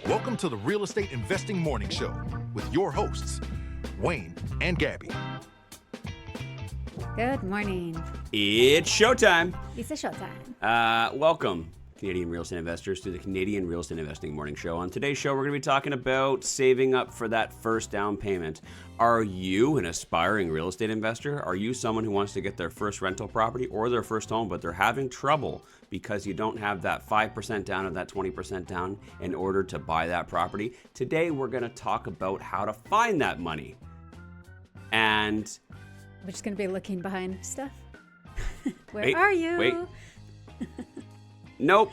Welcome to the Real Estate Investing Morning Show with your hosts, Wayne and Gabby. Good morning. It's showtime. It's a showtime. Welcome, Canadian real estate investors, to the Canadian Real Estate Investing Morning Show. On today's show, we're going to be talking about saving up for that first down payment. Are you an aspiring real estate investor? Are you someone who wants to get their first rental property or their first home, but they're having trouble because you don't have that 5% down or that 20% down in order to buy that property? Today, we're going to talk about how to find that money. And we're just going to be looking behind stuff. Where wait, are you? Wait. Nope.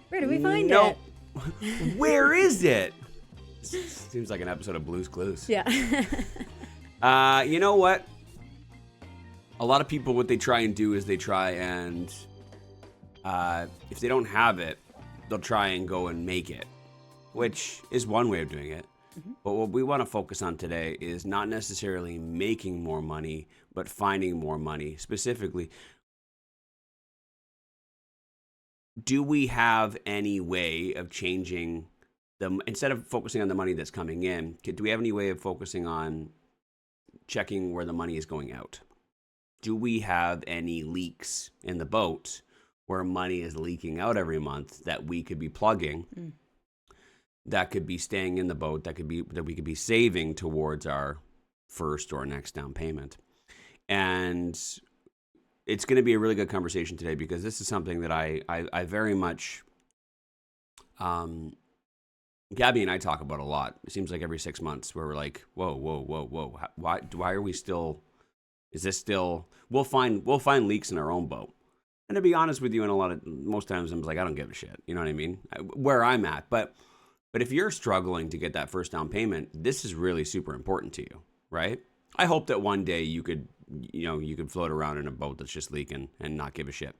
Where do we find nope. it? Where is it? Seems like an episode of Blue's Clues. Yeah. You know what? A lot of people, what they try and do is they try and, if they don't have it, they'll try and go and make it, which is one way of doing it. Mm-hmm. But what we want to focus on today is not necessarily making more money, but finding more money. Specifically, do we have any way of changing them instead of focusing on the money that's coming in? Do we have any way of focusing on checking where the money is going out? Do we have any leaks in the boat where money is leaking out every month that we could be plugging? That could be staying in the boat, that we could be saving towards our first or next down payment. And it's going to be a really good conversation today because this is something that I very much, Gabby and I talk about a lot. It seems like every 6 months where we're like, whoa. Why are we still, is this still, we'll find leaks in our own boat. And to be honest with you, most times I'm like, I don't give a shit. You know what I mean? Where I'm at. But if you're struggling to get that first down payment, this is really super important to you, right? I hope that one day you could float around in a boat that's just leaking and not give a shit.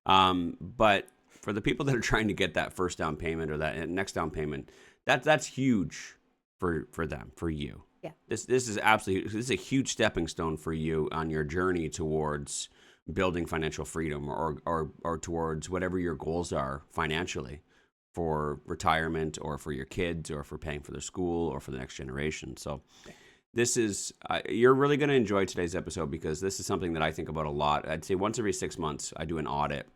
But for the people that are trying to get that first down payment or that next down payment, that's huge for them, for you. Yeah. This is a huge stepping stone for you on your journey towards building financial freedom or towards whatever your goals are financially, for retirement or for your kids or for paying for their school or for the next generation. So this is, you're really going to enjoy today's episode because this is something that I think about a lot. I'd say once every 6 months, I do an audit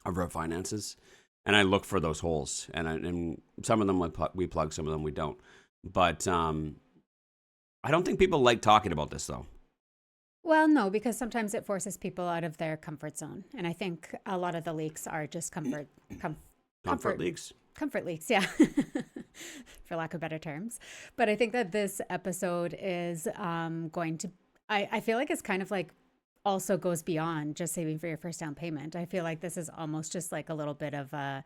of our finances and I look for those holes. And some of them we plug, some of them we don't. But I don't think people like talking about this though. Well, no, because sometimes it forces people out of their comfort zone. And I think a lot of the leaks are just comfort leaks. Comfort leaks, yeah, for lack of better terms. But I think that this episode is going to, I feel like it's kind of like also goes beyond just saving for your first down payment. I feel like this is almost just like a little bit of a,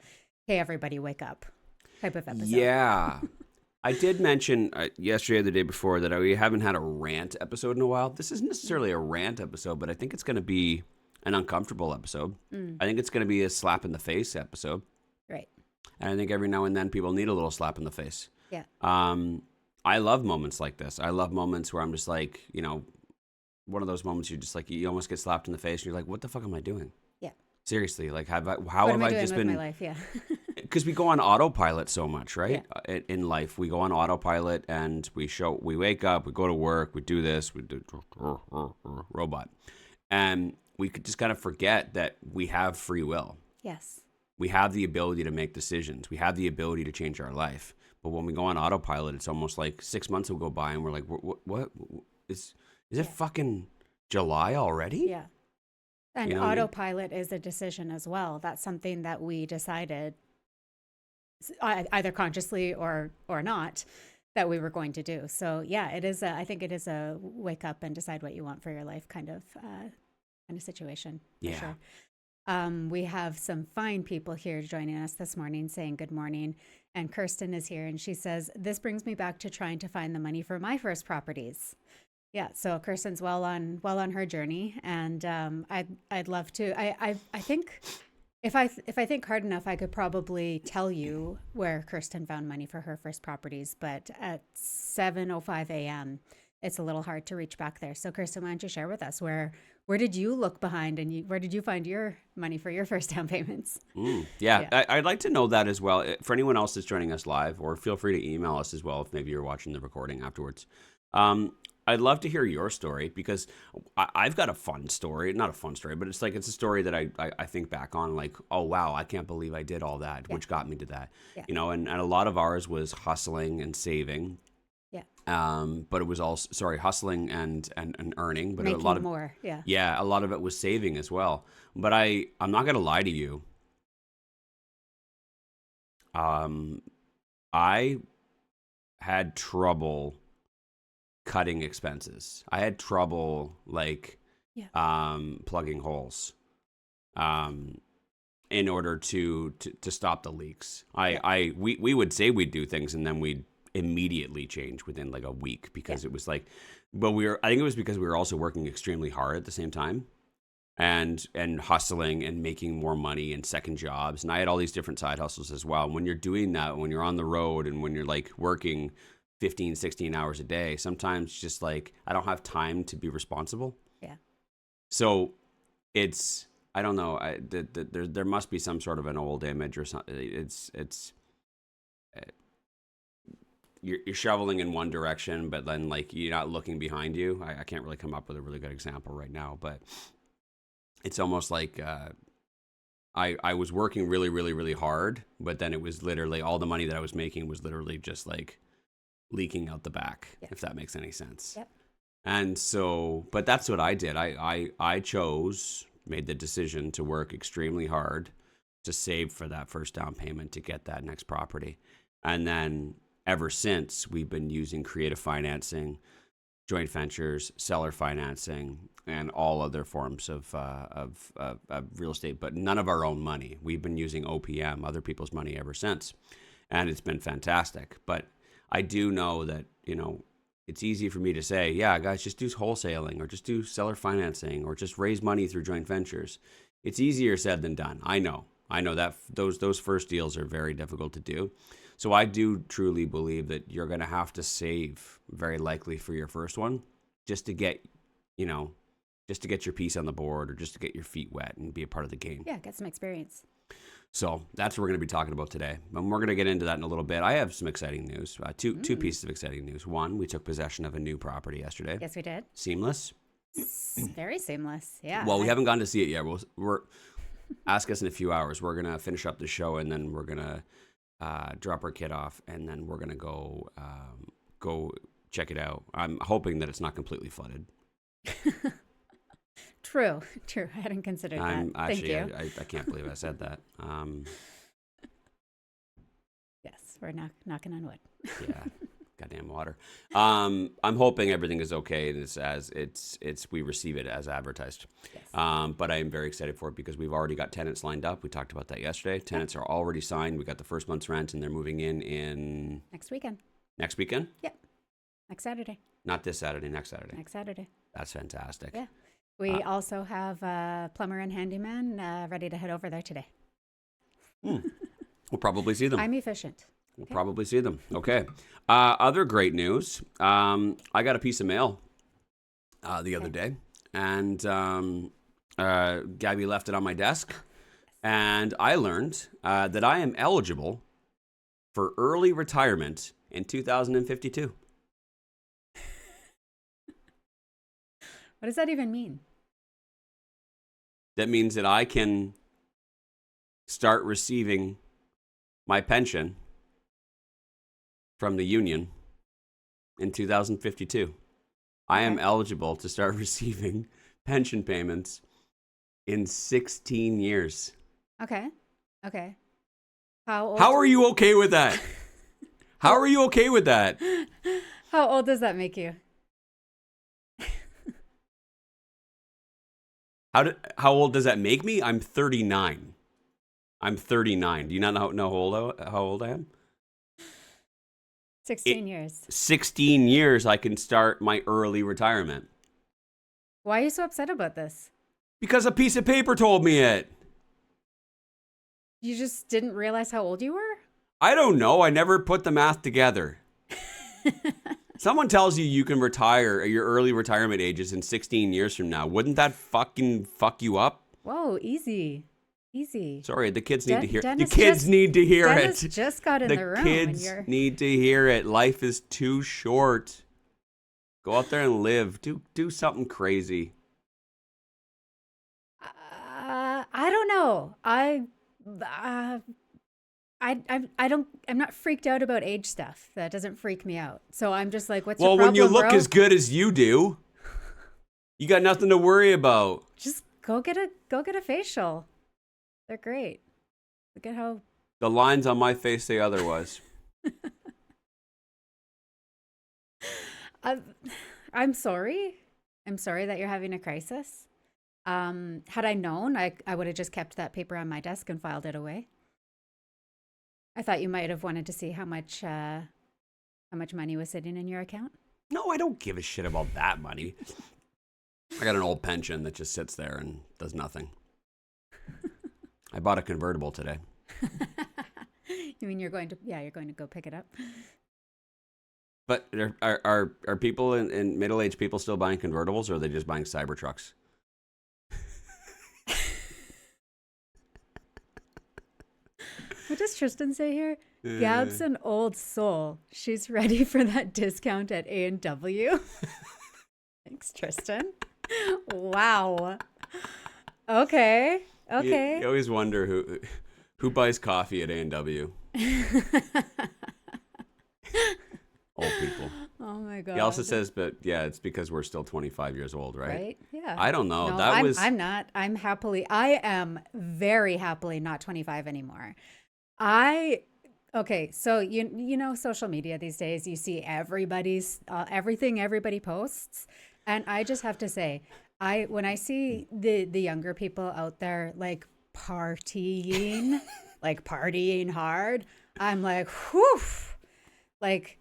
hey, everybody wake up type of episode. Yeah. I did mention yesterday or the day before that we haven't had a rant episode in a while. This isn't necessarily a rant episode, but I think it's going to be an uncomfortable episode. I think it's going to be a slap in the face episode. Right. And I think every now and then people need a little slap in the face. Yeah. I love moments like this. I love moments where I'm just like, one of those moments you just like, you almost get slapped in the face and you're like, what the fuck am I doing? Yeah. Seriously, like how what have am I doing just with been? My life? Yeah. Because we go on autopilot so much, right? Yeah. In life, we go on autopilot and we wake up, we go to work, we do this, we do robot. And we could just kind of forget that we have free will. Yes. We have the ability to make decisions. We have the ability to change our life. But when we go on autopilot, it's almost like 6 months will go by and we're like, what is it fucking July already? Yeah. And autopilot is a decision as well. That's something that we decided either consciously or not that we were going to do. So yeah, it is. I think it is a wake up and decide what you want for your life kind of situation. For Yeah. sure. We have some fine people here joining us this morning saying good morning. And Kirsten is here and she says, this brings me back to trying to find the money for my first properties. Yeah. So Kirsten's well on her journey. And I'd love to, I think if I think hard enough, I could probably tell you where Kirsten found money for her first properties. But at 7:05 a.m., it's a little hard to reach back there. So Kirsten, why don't you share with us where did you look behind and where did you find your money for your first down payments? Yeah. I'd like to know that as well. For anyone else that's joining us live, or feel free to email us as well if maybe you're watching the recording afterwards. I'd love to hear your story because I've got a fun story. Not a fun story, but it's a story that I think back on like, oh, wow, I can't believe I did all that, which got me to that. Yeah. And a lot of ours was hustling and saving. Yeah. But it was also, hustling and earning. But Making a lot of more. Yeah. Yeah, a lot of it was saving as well. But I'm not going to lie to you. I had trouble cutting expenses. I had trouble plugging holes in order to stop the leaks. We would say we'd do things and then we'd immediately change within like a week because it was like, but I think it was because we were also working extremely hard at the same time and hustling and making more money and second jobs. And I had all these different side hustles as well. And when you're doing that, when you're on the road and when you're like working 15, 16 hours a day, sometimes just like, I don't have time to be responsible. Yeah. So it's, I don't know. There must be some sort of an old image or something. You're shoveling in one direction, but then like you're not looking behind you. I can't really come up with a really good example right now, but it's almost like I was working really, really, really hard, but then it was literally all the money that I was making was literally just like leaking out the back, if that makes any sense. Yep. And so, but that's what I did. I made the decision to work extremely hard to save for that first down payment to get that next property. And then ever since, we've been using creative financing, joint ventures, seller financing, and all other forms of real estate, but none of our own money. We've been using OPM, other people's money, ever since. And it's been fantastic. But I do know that, it's easy for me to say, yeah, guys, just do wholesaling or just do seller financing or just raise money through joint ventures. It's easier said than done. I know that those first deals are very difficult to do. So I do truly believe that you're going to have to save very likely for your first one just to get, just to get your piece on the board or just to get your feet wet and be a part of the game. Yeah, get some experience. So that's what we're going to be talking about today. And we're going to get into that in a little bit. I have some exciting news, two pieces of exciting news. One, we took possession of a new property yesterday. Yes, we did. Seamless. Very seamless. Yeah. Well, we haven't gone to see it yet. We're ask us in a few hours. We're going to finish up the show and then we're going to drop our kid off and then we're going to go check it out. I'm hoping that it's not completely flooded. True. I hadn't considered that. Thank you. I can't believe I said that. Yes, we're knocking on wood. Yeah, goddamn water. I'm hoping everything is okay and we receive it as advertised. Yes. But I am very excited for it because we've already got tenants lined up. We talked about that yesterday. Tenants are already signed. We got the first month's rent and they're moving in next weekend. Next weekend? Yep. Next Saturday. Not this Saturday, next Saturday. Next Saturday. That's fantastic. Yeah. We also have a plumber and handyman ready to head over there today. We'll probably see them. I'm efficient. We'll probably see them. Okay. Other great news. I got a piece of mail the other day, and Gabby left it on my desk, and I learned that I am eligible for early retirement in 2052. What does that even mean? That means that I can start receiving my pension from the union in 2052. I am eligible to start receiving pension payments in 16 years. Okay. How are you okay with that? How are you okay with that? How old does that make you? How old does that make me? I'm 39. Do you not know how old I am? 16 years. 16 years I can start my early retirement. Why are you so upset about this? Because a piece of paper told me it. You just didn't realize how old you were? I don't know. I never put the math together. Someone tells you can retire, your early retirement age is in 16 years from now. Wouldn't that fucking fuck you up? Whoa, easy. Easy. Sorry, the kids need to hear it. The Dennis kids need to hear Dennis it. just got in the room. The And kids you're... need to hear it. Life is too short. Go out there and live. Do something crazy. I don't know. I'm not freaked out about age stuff. That doesn't freak me out. So I'm just like, what's your problem, when you look bro? as good as you do, you got nothing to worry about. Just go get a facial. They're great. Look at how The lines on my face say otherwise. I'm sorry. I'm sorry that you're having a crisis. Had I known, I would have just kept that paper on my desk and filed it away. I thought you might have wanted to see how much money was sitting in your account. No, I don't give a shit about that money. I got an old pension that just sits there and does nothing. I bought a convertible today. You mean you're going to go pick it up? But are people in middle-aged people still buying convertibles, or are they just buying Cybertrucks? What does Tristan say here? Gab's an old soul. She's ready for that discount at A&W. Thanks, Tristan. Wow. Okay. You always wonder who buys coffee at A&W. Old people. Oh my God. He also says, but yeah, it's because we're still 25 years old, right? Right? Yeah. I don't know. No, I'm not. I am very happily not 25 anymore. Okay, so you know social media these days, you see everybody's everything everybody posts, and I just have to say, when I see the younger people out there like partying, like partying hard, I'm like, whew, like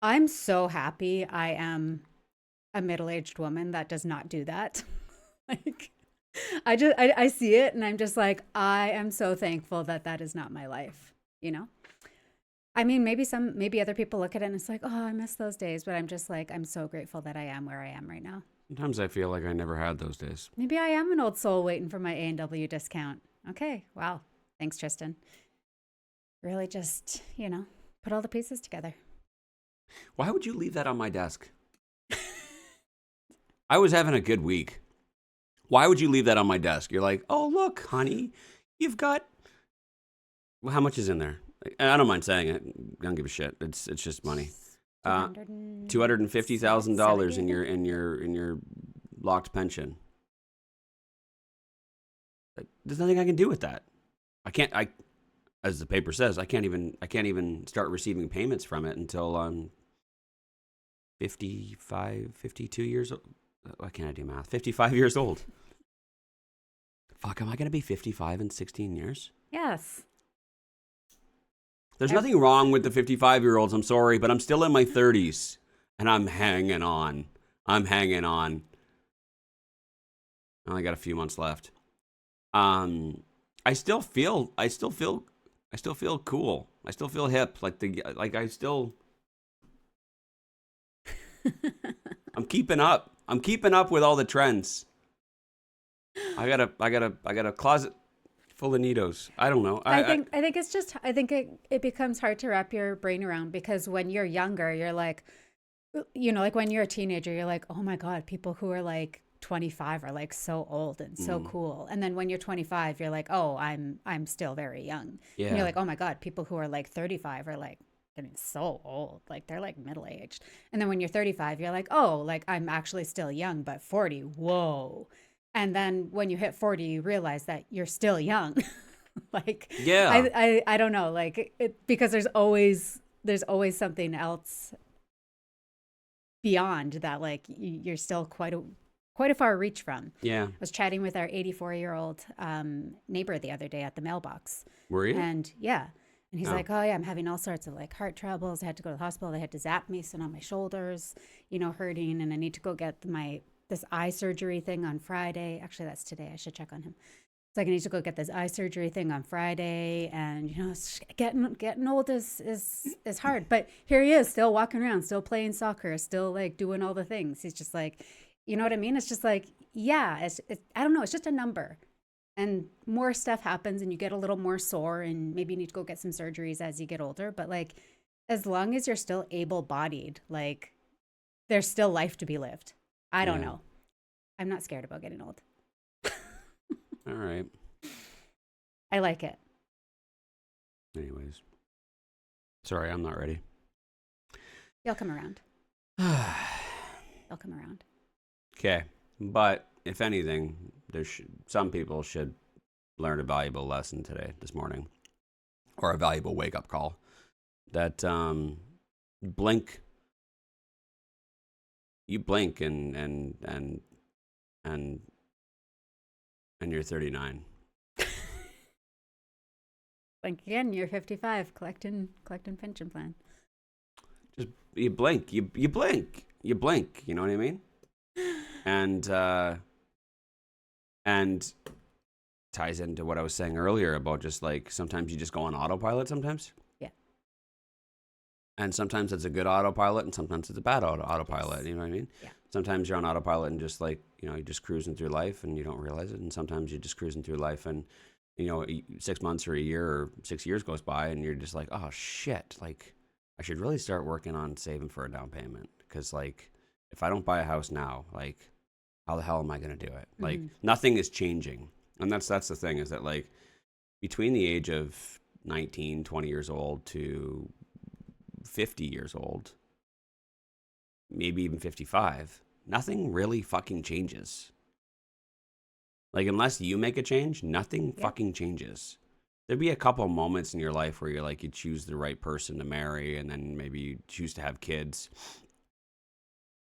I'm so happy I am a middle-aged woman that does not do that. Like I see it and I'm just like, I am so thankful that is not my life, you know? I mean, maybe other people look at it and it's like, oh, I miss those days. But I'm just like, I'm so grateful that I am where I am right now. Sometimes I feel like I never had those days. Maybe I am an old soul waiting for my A&W discount. Okay. Wow. Thanks, Tristan. Really just, put all the pieces together. Why would you leave that on my desk? I was having a good week. Why would you leave that on my desk? You're like, oh, look, honey, you've got... Well, how much is in there? I don't mind saying it. I don't give a shit. It's just money. $250,000 in your locked pension. There's nothing I can do with that. As the paper says, I can't even start receiving payments from it until I'm 52 years old. Why can't I do math? 55 years old. Fuck, am I going to be 55 in 16 years? Yes. There's nothing wrong with the 55-year-olds, I'm sorry, but I'm still in my 30s, and I'm hanging on. I only got a few months left. I still feel cool. I still feel hip. I'm keeping up. I'm keeping up with all the trends. I got a closet full of Neatos. I don't know. I think it becomes hard to wrap your brain around because when you're younger, you're like, like when you're a teenager, you're like, oh my God, people who are like 25 are like so old and so cool. And then when you're 25, you're like, oh, I'm still very young. Yeah. And you're like, oh my God, people who are like 35 are like getting so old. Like they're like middle aged. And then when you're 35, you're like, oh, like I'm actually still young, but 40, whoa. And then when you hit 40, you realize that you're still young. Like, yeah, I don't know, like because there's always something else beyond that. Like you're still quite a far reach from. Yeah. I was chatting with our 84-year-old neighbor the other day at the mailbox. Were you? And yeah. And he's like, oh yeah, I'm having all sorts of like heart troubles. I had to go to the hospital. They had to zap me, so now my shoulders, hurting, and I need to go get this eye surgery thing on Friday. Actually, that's today. I should check on him. It's like I need to go get this eye surgery thing on Friday, and getting old is hard. But here he is, still walking around, still playing soccer, still like doing all the things. He's just like, you know what I mean? It's just like, yeah, it's I don't know, it's just a number. And more stuff happens, and you get a little more sore, and maybe you need to go get some surgeries as you get older. But like, as long as you're still able-bodied, like, there's still life to be lived. I don't know. I'm not scared about getting old. All right. I like it. Anyways. Sorry, I'm not ready. You'll come around. You'll come around. Okay. But if anything, some people should learn a valuable lesson this morning, or a valuable wake-up call. That you blink and you're 39. Blink again, you're 55, collecting pension plan. Just you blink, you blink, you know what I mean? And ties into what I was saying earlier about just like sometimes you just go on autopilot sometimes. Yeah. And sometimes it's a good autopilot and sometimes it's a bad autopilot, you know what I mean? Yeah. Sometimes you're on autopilot and just like, you're just cruising through life and you don't realize it. And sometimes you're just cruising through life and, 6 months or a year or 6 years goes by and you're just like, oh shit, like I should really start working on saving for a down payment. Because like, if I don't buy a house now, like how the hell am I going to do it? Mm-hmm. Like nothing is changing. And that's the thing is that like between the age of 19, 20 years old to 50 years old, maybe even 55, nothing really fucking changes. Like, unless you make a change, nothing fucking changes. There'd be a couple of moments in your life where you're like, you choose the right person to marry, and then maybe you choose to have kids.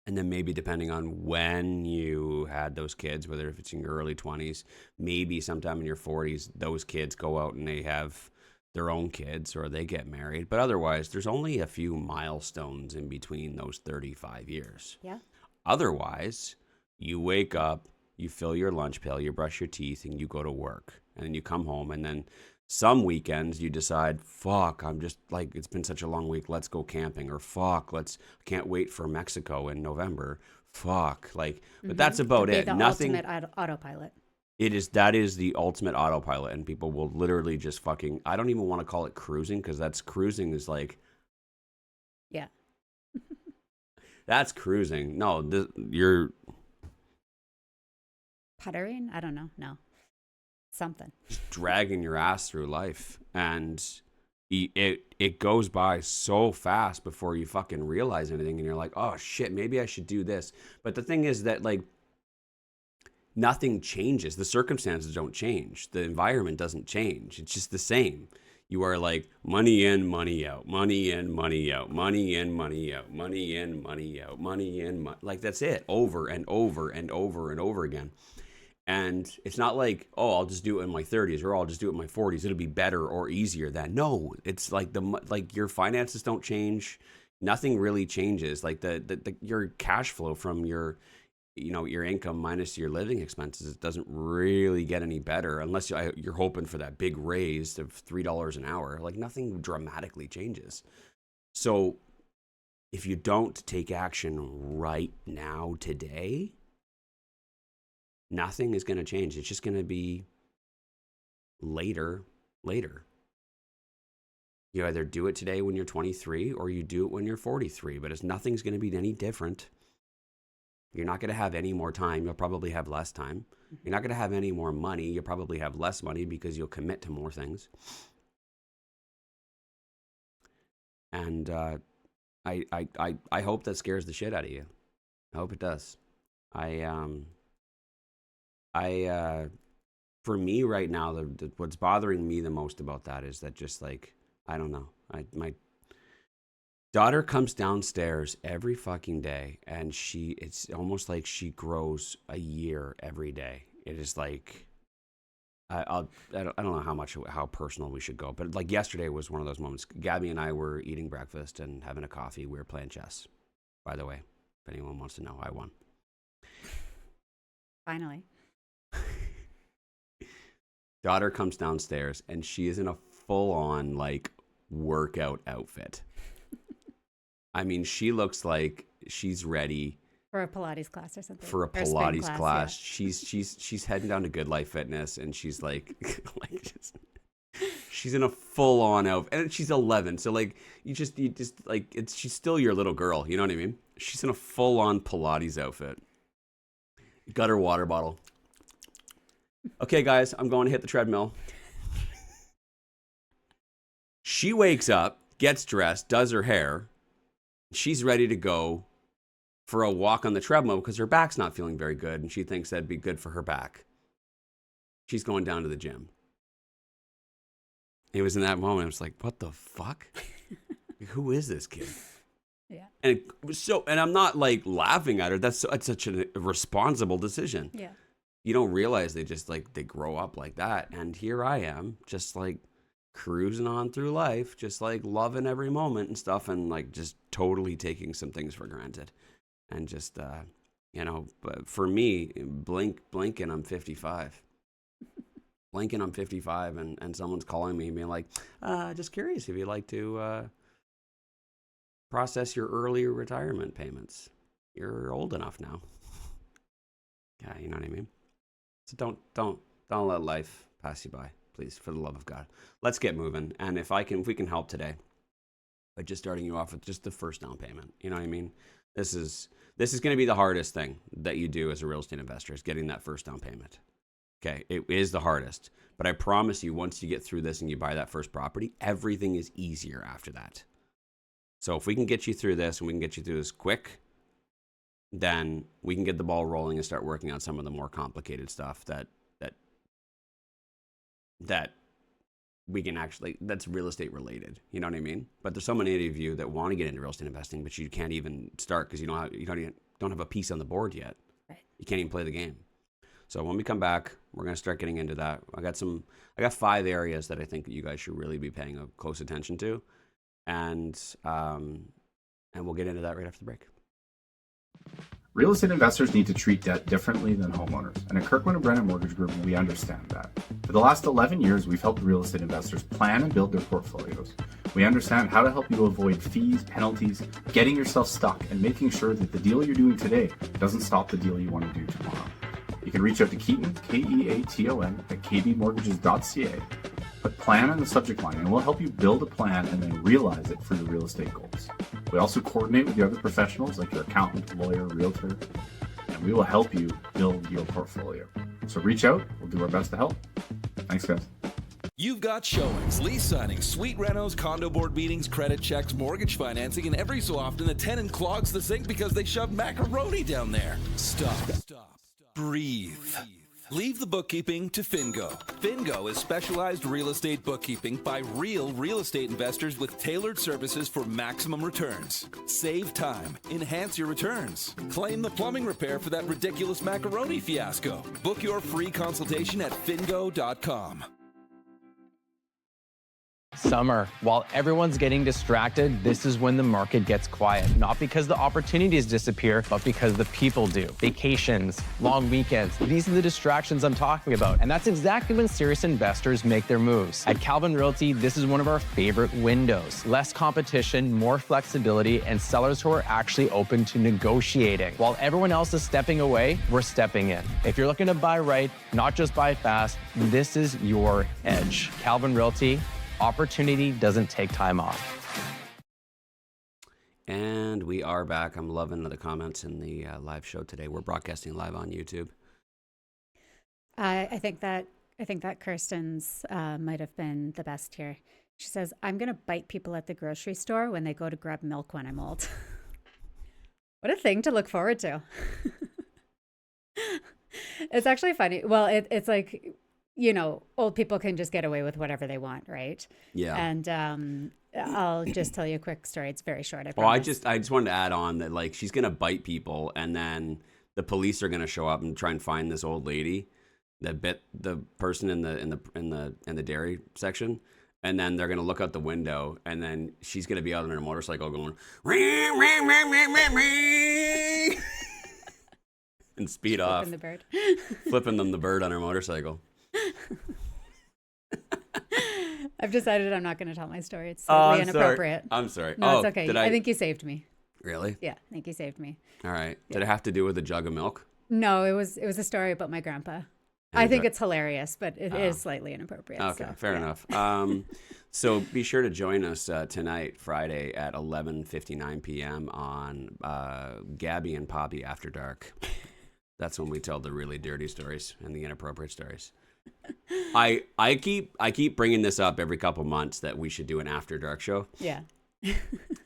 And then maybe depending on when you had those kids, whether if it's in your early 20s, maybe sometime in your 40s, those kids go out and they have their own kids or they get married. But otherwise, there's only a few milestones in between those 35 years. Yeah. Otherwise, you wake up, you fill your lunch pail, you brush your teeth, and you go to work. And then you come home, and then some weekends you decide, fuck, I'm just like, it's been such a long week, let's go camping. Or fuck, I can't wait for Mexico in November. Fuck, like, but that's about it. The Nothing. Ultimate autopilot. That is the ultimate autopilot, and people will literally just fucking, I don't even want to call it cruising, because cruising is like, yeah. That's cruising. No, you're puttering? I don't know. No. Something. Just dragging your ass through life. And it goes by so fast before you fucking realize anything. And you're like, oh shit, maybe I should do this. But the thing is that like nothing changes. The circumstances don't change. The environment doesn't change. It's just the same. You are like money in, money out, money in, money out, money in, money out, money in, money out, money in, like that's it, over and over and over and over again. And it's not like, oh, I'll just do it in my 30s or I'll just do it in my 40s. It'll be better or easier than. No, it's like your finances don't change. Nothing really changes. Like your cash flow from your income minus your living expenses, it doesn't really get any better unless you're hoping for that big raise of $3 an hour. Like nothing dramatically changes. So if you don't take action right now, today, nothing is going to change. It's just going to be later. You either do it today when you're 23 or you do it when you're 43, but nothing's going to be any different. You're not going to have any more time. You'll probably have less time. You're not going to have any more money. You'll probably have less money because you'll commit to more things. And I hope that scares the shit out of you. I hope it does. For me right now, what's bothering me the most about that is that just like, I don't know. My daughter comes downstairs every fucking day, and it's almost like she grows a year every day. It is like, I don't know how personal we should go, but like yesterday was one of those moments. Gabby and I were eating breakfast and having a coffee. We were playing chess, by the way, if anyone wants to know. I won. Finally. Daughter comes downstairs and she is in a full-on like workout outfit. I mean, she looks like she's ready for a Pilates class or something. For a spin Pilates class. Yeah. She's heading down to Good Life Fitness, and she's like, she's in a full on outfit, and she's 11. So like, you just like she's still your little girl. You know what I mean? She's in a full on Pilates outfit. Got her water bottle. Okay, guys, I'm going to hit the treadmill. She wakes up, gets dressed, does her hair. She's ready to go for a walk on the treadmill because her back's not feeling very good and she thinks that'd be good for her back. She's going down to the gym. It was in that moment, I was like, what the fuck? Who is this kid? Yeah. And it was and I'm not like laughing at her. That's such a responsible decision. Yeah. You don't realize they grow up like that. And here I am, just like cruising on through life, just like loving every moment and stuff, and like just totally taking some things for granted. And just, but for me, blinking, I'm 55. Blinking, I'm 55, and someone's calling me being like, just curious if you'd like to process your early retirement payments. You're old enough now. Yeah, you know what I mean? So don't let life pass you by, please, for the love of God. Let's get moving. And if we can help today by just starting you off with just the first down payment, you know what I mean? This is going to be the hardest thing that you do as a real estate investor, is getting that first down payment. Okay, it is the hardest. But I promise you, once you get through this and you buy that first property, everything is easier after that. So if we can get you through this and we can get you through this quick, then we can get the ball rolling and start working on some of the more complicated stuff that we can actually, that's real estate related. You know what I mean? But there's so many of you that want to get into real estate investing, but you can't even start because you don't have a piece on the board yet. Right. You can't even play the game. So when we come back, we're going to start getting into that. I got 5 areas that I think that you guys should really be paying a close attention to. And we'll get into that right after the break. Real estate investors need to treat debt differently than homeowners, and at Kirkland & Brennan Mortgage Group, we understand that. For the last 11 years, we've helped real estate investors plan and build their portfolios. We understand how to help you avoid fees, penalties, getting yourself stuck, and making sure that the deal you're doing today doesn't stop the deal you want to do tomorrow. You can reach out to Keaton, Keaton, at kbmortgages.ca. Put plan in the subject line, and we'll help you build a plan and then realize it for your real estate goals. We also coordinate with the other professionals like your accountant, lawyer, realtor, and we will help you build your portfolio. So reach out. We'll do our best to help. Thanks, guys. You've got showings, lease signings, suite renos, condo board meetings, credit checks, mortgage financing, and every so often the tenant clogs the sink because they shoved macaroni down there. Stop. Breathe. Leave the bookkeeping to Fingo. Fingo is specialized real estate bookkeeping by real estate investors with tailored services for maximum returns. Save time. Enhance your returns. Claim the plumbing repair for that ridiculous macaroni fiasco. Book your free consultation at fingo.com. Summer. While everyone's getting distracted, this is when the market gets quiet. Not because the opportunities disappear, but because the people do. Vacations, long weekends, these are the distractions I'm talking about. And that's exactly when serious investors make their moves. At Calvin Realty, this is one of our favorite windows. Less competition, more flexibility, and sellers who are actually open to negotiating. While everyone else is stepping away, we're stepping in. If you're looking to buy right, not just buy fast, this is your edge. Calvin Realty. Opportunity doesn't take time off. And we are back. I'm loving the comments in the live show today. We're broadcasting live on YouTube. I think that Kirsten's might have been the best here. She says, "I'm going to bite people at the grocery store when they go to grab milk when I'm old." What a thing to look forward to. It's actually funny. Well, it's like, old people can just get away with whatever they want, right? Yeah. And I'll just tell you a quick story. It's very short. I just wanted to add on that, like, she's gonna bite people, and then the police are gonna show up and try and find this old lady that bit the person in the dairy section, and then they're gonna look out the window, and then she's gonna be out on her motorcycle going ring, ring, ring, ring, ring, ring, and speed off, the bird. flipping them the bird on her motorcycle. I've decided I'm not going to tell my story. It's Oh, totally I'm sorry. inappropriate. I'm sorry. No, Oh, it's okay. did I think you saved me. Really? Yeah, I think you saved me. All right. Did it have to do with a jug of milk? No, it was a story about my grandpa. I think it's hilarious, but it is slightly inappropriate. Okay, so, fair enough. So be sure to join us tonight, Friday at 11:59 p.m. on Gabby and Poppy After Dark. That's when we tell the really dirty stories and the inappropriate stories. I keep bringing this up every couple months that we should do an After Dark show. Yeah.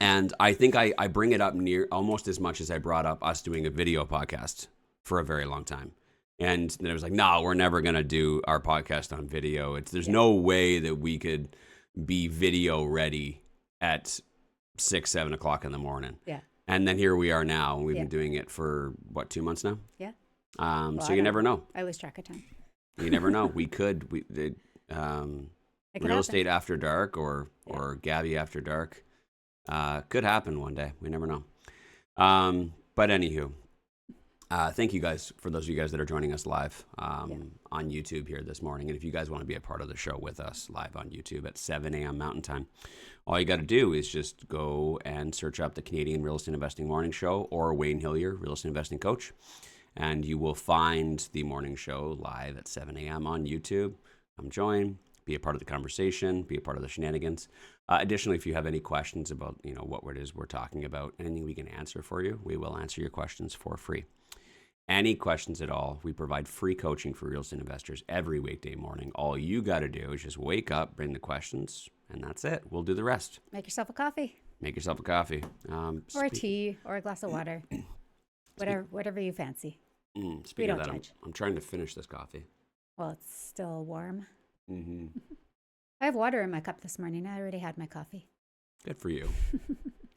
And I think I bring it up near almost as much as I brought up us doing a video podcast for a very long time. And then it was like, no, we're never going to do our podcast on video. There's no way that we could be video ready at 6, 7 o'clock in the morning. Yeah. And then here we are now, and we've been doing it for, 2 months now? Yeah. So you never know. I lose track of time. You never know. We could, Real Estate After Dark or Gabby After Dark could happen one day. We never know. But anywho, thank you guys for those of you guys that are joining us live on YouTube here this morning. And if you guys want to be a part of the show with us live on YouTube at 7 a.m. Mountain Time, all you got to do is just go and search up the Canadian Real Estate Investing Morning Show or Wayne Hillier, Real Estate Investing Coach. And you will find the morning show live at 7 a.m. on YouTube. Come join, be a part of the conversation, be a part of the shenanigans. Additionally, if you have any questions about what it is we're talking about, anything we can answer for you, we will answer your questions for free. Any questions at all, we provide free coaching for real estate investors every weekday morning. All you got to do is just wake up, bring the questions, and that's it. We'll do the rest. Make yourself a coffee. Make yourself a coffee. Or a tea or a glass of water. Whatever you fancy. Speaking of don't that, judge. I'm trying to finish this coffee. Well, it's still warm. Mm-hmm. I have water in my cup this morning. I already had my coffee. Good for you.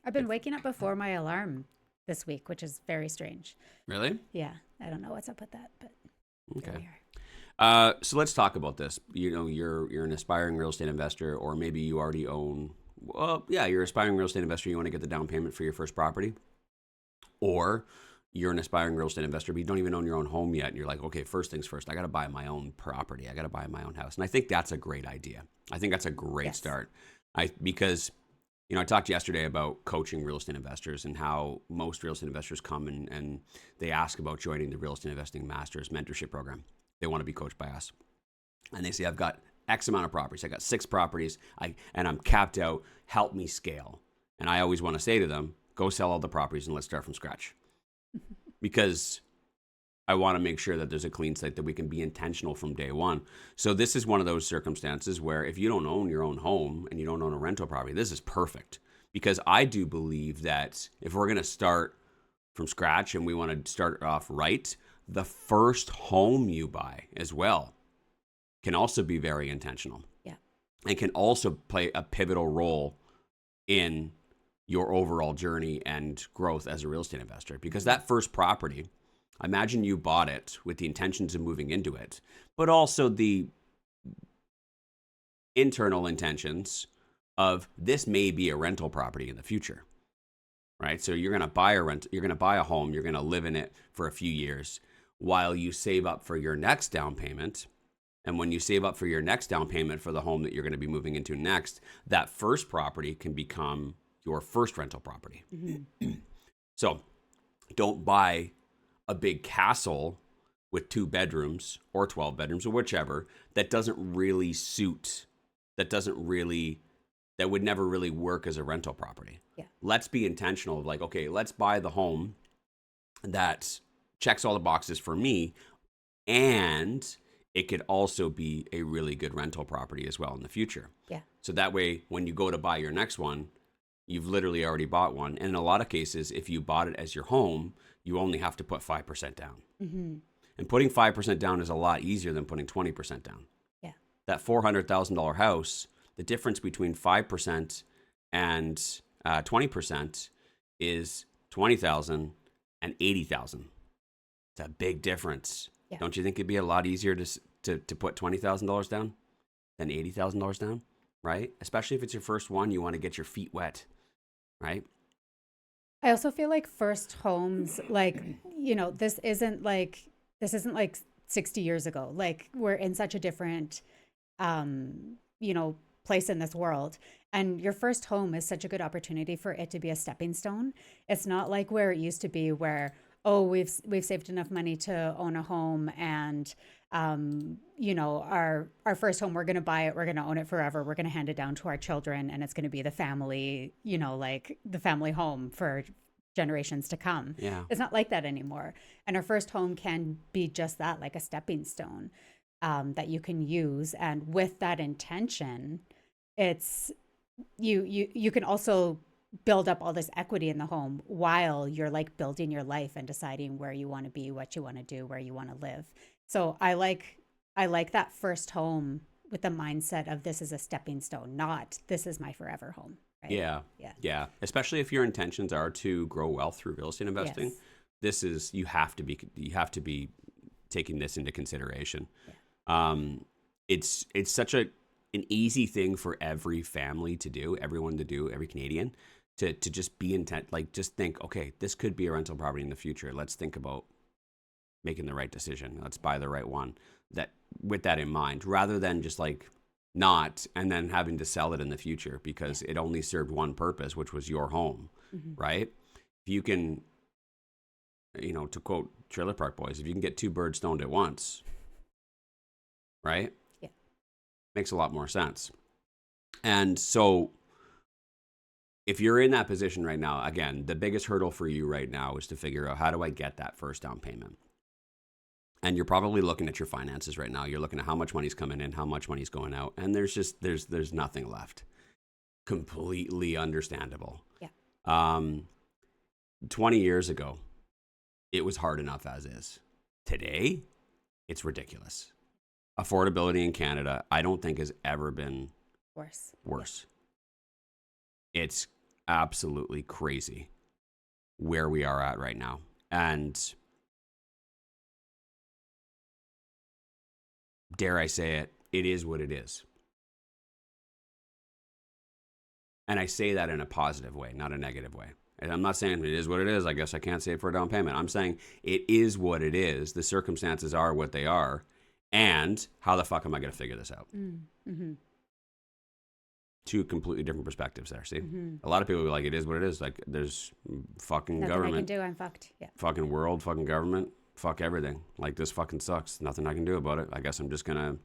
I've been waking up before my alarm this week, which is very strange. Really? Yeah. I don't know what's up with that, but okay. There we are. So let's talk about this. You're an aspiring real estate investor, or maybe you already own. Well, yeah, you're an aspiring real estate investor. You want to get the down payment for your first property, or you're an aspiring real estate investor, but you don't even own your own home yet. And you're like, okay, first things first, I got to buy my own property. I got to buy my own house. And I think that's a great idea. I think that's a great start. Because I talked yesterday about coaching real estate investors and how most real estate investors come and they ask about joining the Real Estate Investing Masters mentorship program. They want to be coached by us. And they say, I've got X amount of properties. I got 6 properties and I'm capped out. Help me scale. And I always want to say to them, go sell all the properties and let's start from scratch. Because I want to make sure that there's a clean slate, that we can be intentional from day one. So this is one of those circumstances where if you don't own your own home and you don't own a rental property, this is perfect. Because I do believe that if we're going to start from scratch and we want to start off right, the first home you buy as well can also be very intentional. Yeah. And can also play a pivotal role in your overall journey and growth as a real estate investor. Because that first property, imagine you bought it with the intentions of moving into it, but also the internal intentions of this may be a rental property in the future, right? So you're going to buy a home, you're going to live in it for a few years while you save up for your next down payment. And when you save up for your next down payment for the home that you're going to be moving into next, that first property can become your first rental property. Mm-hmm. So don't buy a big castle with 2 bedrooms or 12 bedrooms or whichever that doesn't really suit, that would never really work as a rental property. Yeah. Let's be intentional of like, okay, let's buy the home that checks all the boxes for me, and it could also be a really good rental property as well in the future. Yeah. So that way, when you go to buy your next one, you've literally already bought one. And in a lot of cases, if you bought it as your home, you only have to put 5% down. Mm-hmm. And putting 5% down is a lot easier than putting 20% down. Yeah. That $400,000 house, the difference between 5% and 20% is $20,000 and $80,000. It's a big difference. Yeah. Don't you think it'd be a lot easier to put $20,000 down than $80,000 down, right? Especially if it's your first one, you want to get your feet wet, right? I also feel like first homes, like, this isn't like 60 years ago. Like, we're in such a different, place in this world. And your first home is such a good opportunity for it to be a stepping stone. It's not like where it used to be where, oh, we've saved enough money to own a home, and you know, our first home, we're going to buy it, we're going to own it forever, we're going to hand it down to our children, and it's going to be the family, you know, like the family home for generations to come. Yeah. It's not like that anymore. And our first home can be just that, like a stepping stone that you can use. And with that intention, it's you can also build up all this equity in the home while you're like building your life and deciding where you want to be, what you want to do, where you want to live. So I like that first home with the mindset of this is a stepping stone, not this is my forever home. Right? Yeah. Especially if your intentions are to grow wealth through real estate investing. Yes. This is, you have to be taking this into consideration. Yeah. It's such an easy thing for every family to do, everyone to do, every Canadian to just be intent, like just think, okay, this could be a rental property in the future. Let's think about making the right decision. Let's buy the right one, that with that in mind, rather than just like not, and then having to sell it in the future because it only served one purpose, which was your home, right? If you can, you know, to quote Trailer Park Boys, if you can get two birds stoned at once, right? Yeah. Makes a lot more sense. And so if you're in that position right now, again, the biggest hurdle for you right now is to figure out, how do I get that first down payment? And you're probably looking at your finances right now. You're looking at how much money's coming in, how much money's going out, and there's nothing left. Completely understandable. Yeah. 20 years ago, it was hard enough as is. Today, it's ridiculous. Affordability in Canada, I don't think has ever been worse. It's absolutely crazy where we are at right now. And dare I say it, it is what it is. And I say that in a positive way, not a negative way. And I'm not saying it is what it is. I guess I can't say it for a down payment. I'm saying it is what it is. The circumstances are what they are. And how the fuck am I going to figure this out? Mm-hmm. Two completely different perspectives there. See, a lot of people are like, it is what it is. Like, there's fucking Nothing government. I can do. I'm fucked. Yeah. Fucking world, fucking government, fuck everything. Like, this fucking sucks. Nothing I can do about it. I guess I'm just going to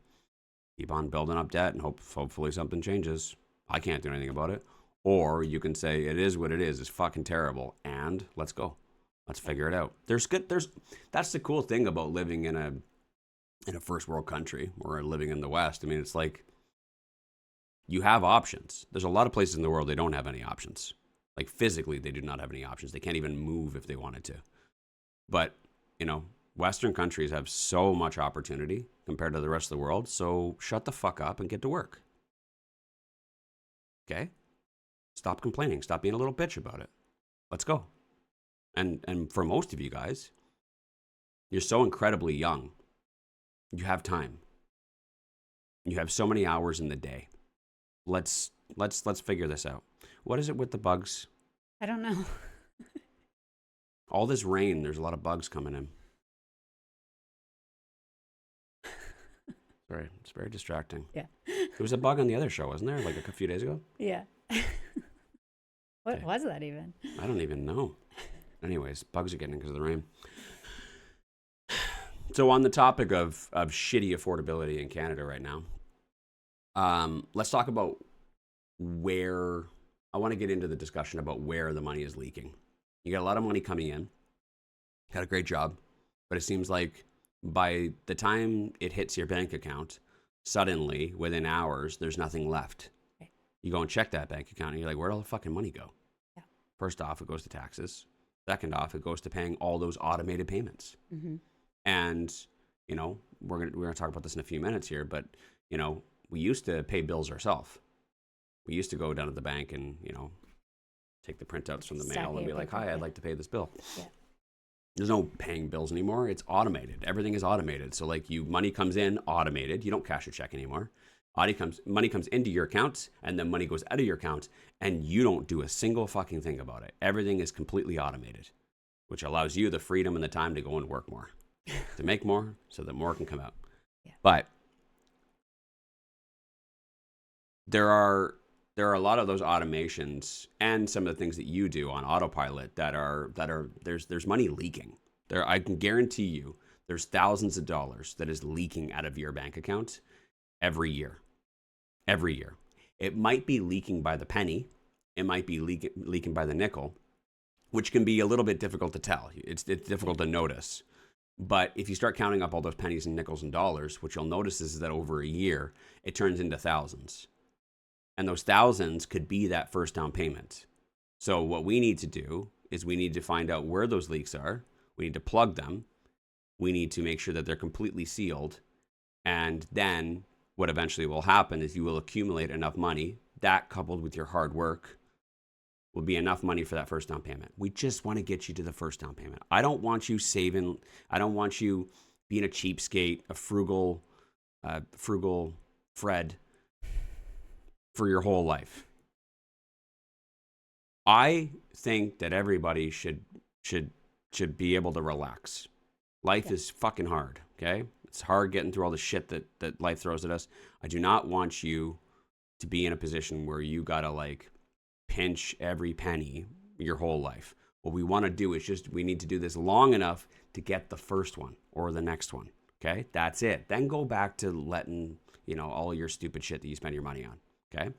keep on building up debt and hopefully something changes. I can't do anything about it. Or you can say, it is what it is. It's fucking terrible. And let's go. Let's figure it out. That's the cool thing about living in a first world country or living in the West. I mean, it's like, you have options. There's a lot of places in the world they don't have any options. Like, physically, they do not have any options. They can't even move if they wanted to. But, you know, Western countries have so much opportunity compared to the rest of the world. So shut the fuck up and get to work. Okay? Stop complaining. Stop being a little bitch about it. Let's go. And for most of you guys, you're so incredibly young. You have time. You have so many hours in the day. Let's figure this out. What is it with the bugs? I don't know. All this rain, there's a lot of bugs coming in. Sorry, it's very distracting. Yeah. There was a bug on the other show, wasn't there? Like a few days ago? Yeah. What was that even? I don't even know. Anyways, bugs are getting in because of the rain. So on the topic of shitty affordability in Canada right now, let's talk about where, I want to get into the discussion about where the money is leaking. You got a lot of money coming in, got a great job, but it seems like by the time it hits your bank account, suddenly, within hours, there's nothing left. Okay. You go and check that bank account and you're like, where'd all the fucking money go? Yeah. First off, it goes to taxes. Second off, it goes to paying all those automated payments. Mm-hmm. And, you know, we're gonna talk about this in a few minutes here, but, you know, we used to pay bills ourselves. We used to go down to the bank and, you know, take the printouts from the mail and be like, hi, I'd like to pay this bill. Yeah. There's no paying bills anymore. It's automated. Everything is automated. So like money comes in automated. You don't cash a check anymore. Money comes into your account and then money goes out of your account and you don't do a single fucking thing about it. Everything is completely automated, which allows you the freedom and the time to go and work more, to make more so that more can come out. Yeah. But there are a lot of those automations and some of the things that you do on autopilot that are there's money leaking. There, I can guarantee you there's thousands of dollars that is leaking out of your bank account every year. Every year. It might be leaking by the penny. It might be leaking by the nickel, which can be a little bit difficult to tell. It's difficult to notice. But if you start counting up all those pennies and nickels and dollars, what you'll notice is that over a year, it turns into thousands. And those thousands could be that first down payment. So what we need to do is we need to find out where those leaks are. We need to plug them. We need to make sure that they're completely sealed. And then what eventually will happen is you will accumulate enough money. That, coupled with your hard work, will be enough money for that first down payment. We just want to get you to the first down payment. I don't want you saving. I don't want you being a cheapskate, a frugal Fred for your whole life. I think that everybody should be able to relax. Life is fucking hard, okay? It's hard getting through all the shit that life throws at us. I do not want you to be in a position where you gotta like pinch every penny your whole life. What we want to do is we need to do this long enough to get the first one or the next one. Okay, that's it. Then go back to letting all your stupid shit that you spend your money on. Okay,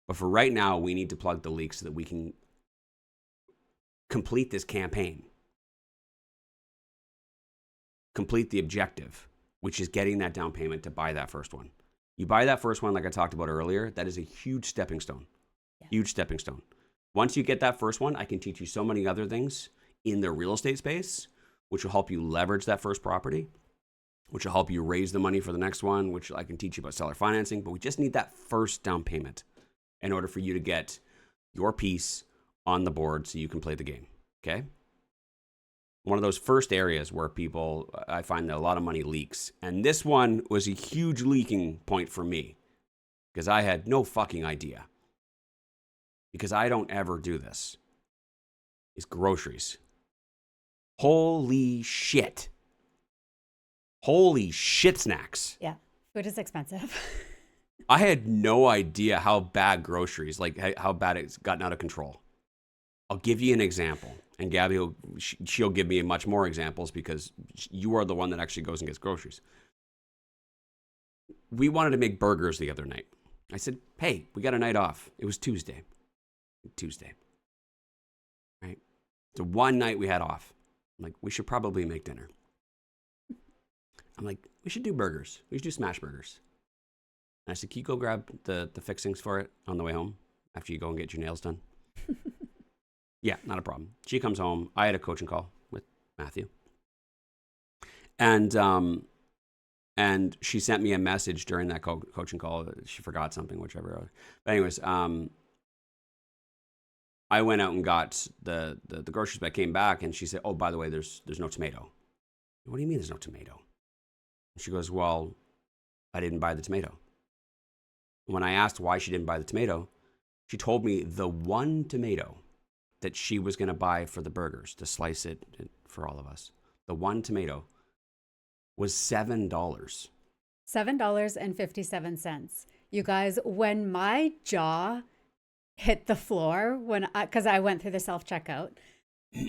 but for right now, we need to plug the leaks so that we can complete this campaign, complete the objective, which is getting that down payment to buy that first one. You buy that first one, like I talked about earlier, that is a huge stepping stone. Huge stepping stone. Once you get that first one, I can teach you so many other things in the real estate space, which will help you leverage that first property, which will help you raise the money for the next one, which I can teach you about seller financing. But we just need that first down payment in order for you to get your piece on the board so you can play the game. Okay? One of those first areas where I find that a lot of money leaks. And this one was a huge leaking point for me because I had no fucking idea. Because I don't ever do this, is groceries. Holy shit. Holy shit snacks. Yeah, food is expensive. I had no idea how bad groceries, like how bad it's gotten out of control. I'll give you an example. And Gabby, she'll give me much more examples because you are the one that actually goes and gets groceries. We wanted to make burgers the other night. I said, hey, we got a night off. It was Tuesday. Right? So one night we had off. I'm like, we should probably make dinner. I'm like, we should do burgers. We should do smash burgers. And I said, can you go grab the fixings for it on the way home after you go and get your nails done? Yeah, not a problem. She comes home. I had a coaching call with Matthew. And she sent me a message during that coaching call. She forgot something, whichever. But anyways, I went out and got the groceries, but I came back and she said, oh, by the way, there's no tomato. What do you mean there's no tomato? And she goes, well, I didn't buy the tomato. When I asked why she didn't buy the tomato, she told me the one tomato that she was going to buy for the burgers to slice it for all of us, the one tomato was $7. $7.57. You guys, when my jaw hit the floor, because I went through the self-checkout,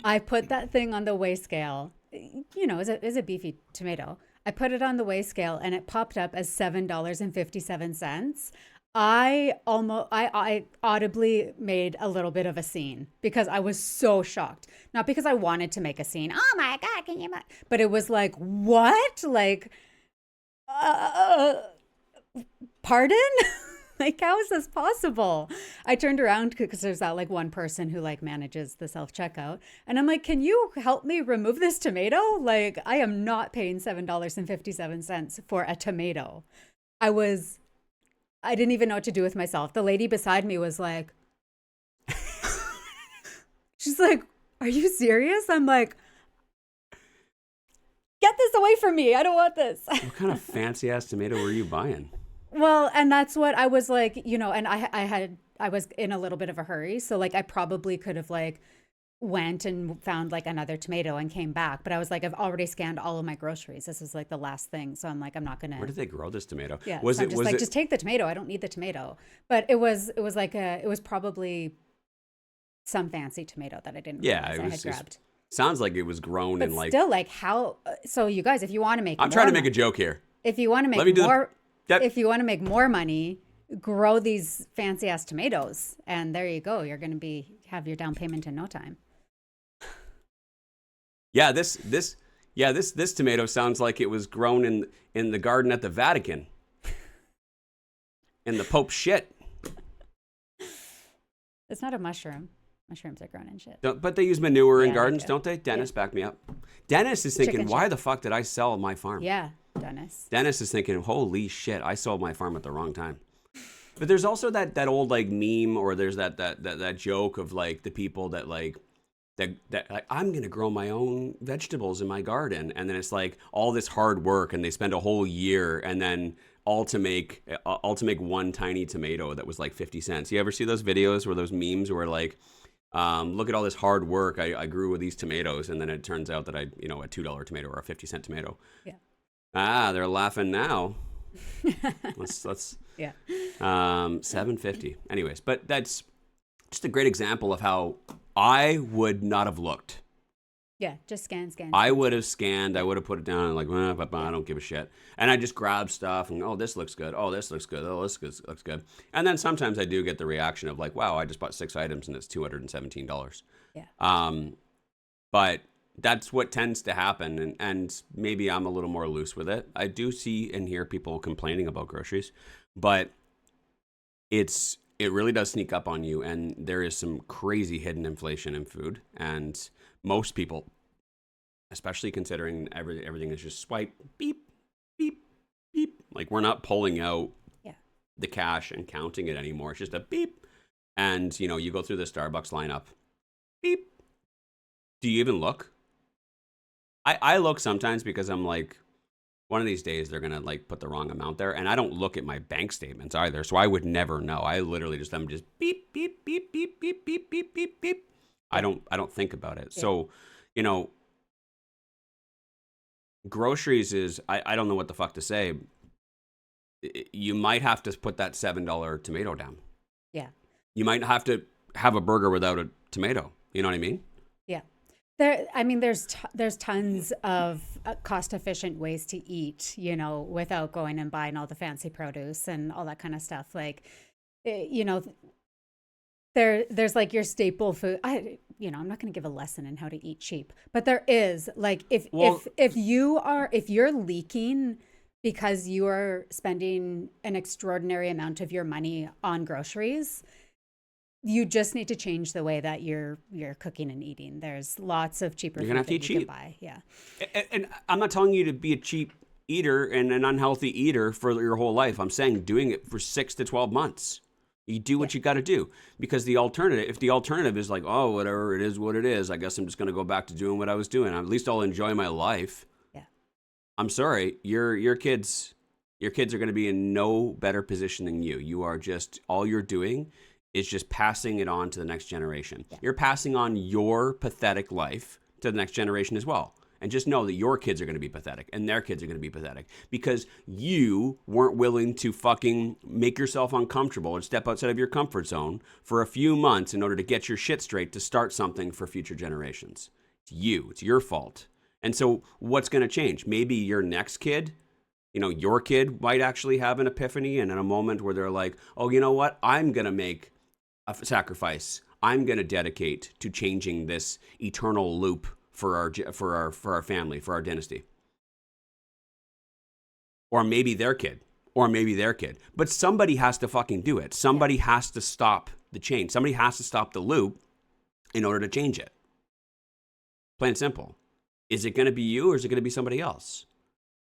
I put that thing on the weigh scale. It's a beefy tomato. I put it on the weigh scale and it popped up as $7.57. I audibly made a little bit of a scene because I was so shocked. Not because I wanted to make a scene. Oh my God, can you? But it was like, what? Like, pardon? Like, how is this possible? I turned around because there's that like one person who like manages the self-checkout. And I'm like, can you help me remove this tomato? Like, I am not paying $7.57 for a tomato. I didn't even know what to do with myself. The lady beside me was like, she's like, are you serious? I'm like, get this away from me. I don't want this. What kind of fancy ass tomato were you buying? Well, and that's what I was like, and I was in a little bit of a hurry. So like, I probably could have like went and found like another tomato and came back. But I was like, I've already scanned all of my groceries. This was like the last thing. So I'm like, I'm not going to. Where did they grow this tomato? Yeah. Was so it, I'm just was like, it, just take the tomato. I don't need the tomato. But it was like it was probably some fancy tomato that I didn't yeah, realize it I was had grabbed. sounds like it was grown But in like, still, like how? So you guys, if you want to make, I'm trying to make a joke here. If you want to Let me make do more, Yep. if you want to make more money, grow these fancy ass tomatoes, and there you go. You're going to have your down payment in no time. Yeah, this tomato sounds like it was grown in the garden at the Vatican. In the Pope's shit. It's not a mushroom. Mushrooms are grown in shit. But they use manure in Yeah, they gardens, do. don't they? Dennis, back me up. Dennis is thinking, Chicken why shit. the fuck did I sell my farm? Yeah, Dennis. Dennis is thinking, holy shit, I sold my farm at the wrong time. But there's also that old like meme, or there's that joke of like the people that like like, I'm gonna grow my own vegetables in my garden, and then it's like all this hard work, and they spend a whole year, and then all to make one tiny tomato that was like 50 cents. You ever see those videos where those memes where like, look at all this hard work I grew with these tomatoes, and then it turns out that a $2 tomato or a 50-cent tomato. Yeah. They're laughing now. let's Yeah. $7.50. Anyways, but that's just a great example of how I would not have looked. Yeah, just scan. I would have scanned. I would have put it down and like, I don't give a shit. And I just grab stuff and, oh, this looks good. Oh, this looks good. Oh, this looks good. And then sometimes I do get the reaction of like, wow, I just bought 6 items and it's $217. Yeah. But that's what tends to happen. And maybe I'm a little more loose with it. I do see and hear people complaining about groceries, but it really does sneak up on you. And there is some crazy hidden inflation in food. And most people, especially considering everything is just swipe, beep, beep, beep. Like we're not pulling out the cash and counting it anymore. It's just a beep. And, you go through the Starbucks lineup. Beep. Do you even look? I look sometimes because I'm like, one of these days they're going to like put the wrong amount there. And I don't look at my bank statements either. So I would never know. I literally I'm just beep, beep, beep, beep, beep, beep, beep, beep, beep. I don't think about it. Yeah. So, groceries is, I don't know what the fuck to say. You might have to put that $7 tomato down. Yeah. You might have to have a burger without a tomato. You know what I mean? Yeah. There's tons of cost efficient ways to eat, without going and buying all the fancy produce and all that kind of stuff. Like, there's like your staple food. I'm not going to give a lesson in how to eat cheap, but there is like if you're leaking because you are spending an extraordinary amount of your money on groceries, you just need to change the way that you're cooking and eating. There's lots of cheaper food that you can buy. Yeah. And I'm not telling you to be a cheap eater and an unhealthy eater for your whole life. I'm saying doing it for 6 to 12 months. You do what you got to do, because if the alternative is like, oh, whatever, it is what it is, I guess I'm just going to go back to doing what I was doing. At least I'll enjoy my life. Yeah. I'm sorry. Your kids are going to be in no better position than you. You are just, all you're doing is just passing it on to the next generation. Yeah. You're passing on your pathetic life to the next generation as well. And just know that your kids are going to be pathetic and their kids are going to be pathetic because you weren't willing to fucking make yourself uncomfortable and step outside of your comfort zone for a few months in order to get your shit straight to start something for future generations. It's you. It's your fault. And so what's going to change? Maybe your next kid, your kid might actually have an epiphany and in a moment where they're like, oh, you know what? I'm going to make a sacrifice. I'm going to dedicate to changing this eternal loop for our family, for our dynasty. Or maybe their kid. But somebody has to fucking do it. Somebody has to stop the change. Somebody has to stop the loop in order to change it. Plain and simple. Is it going to be you or is it going to be somebody else?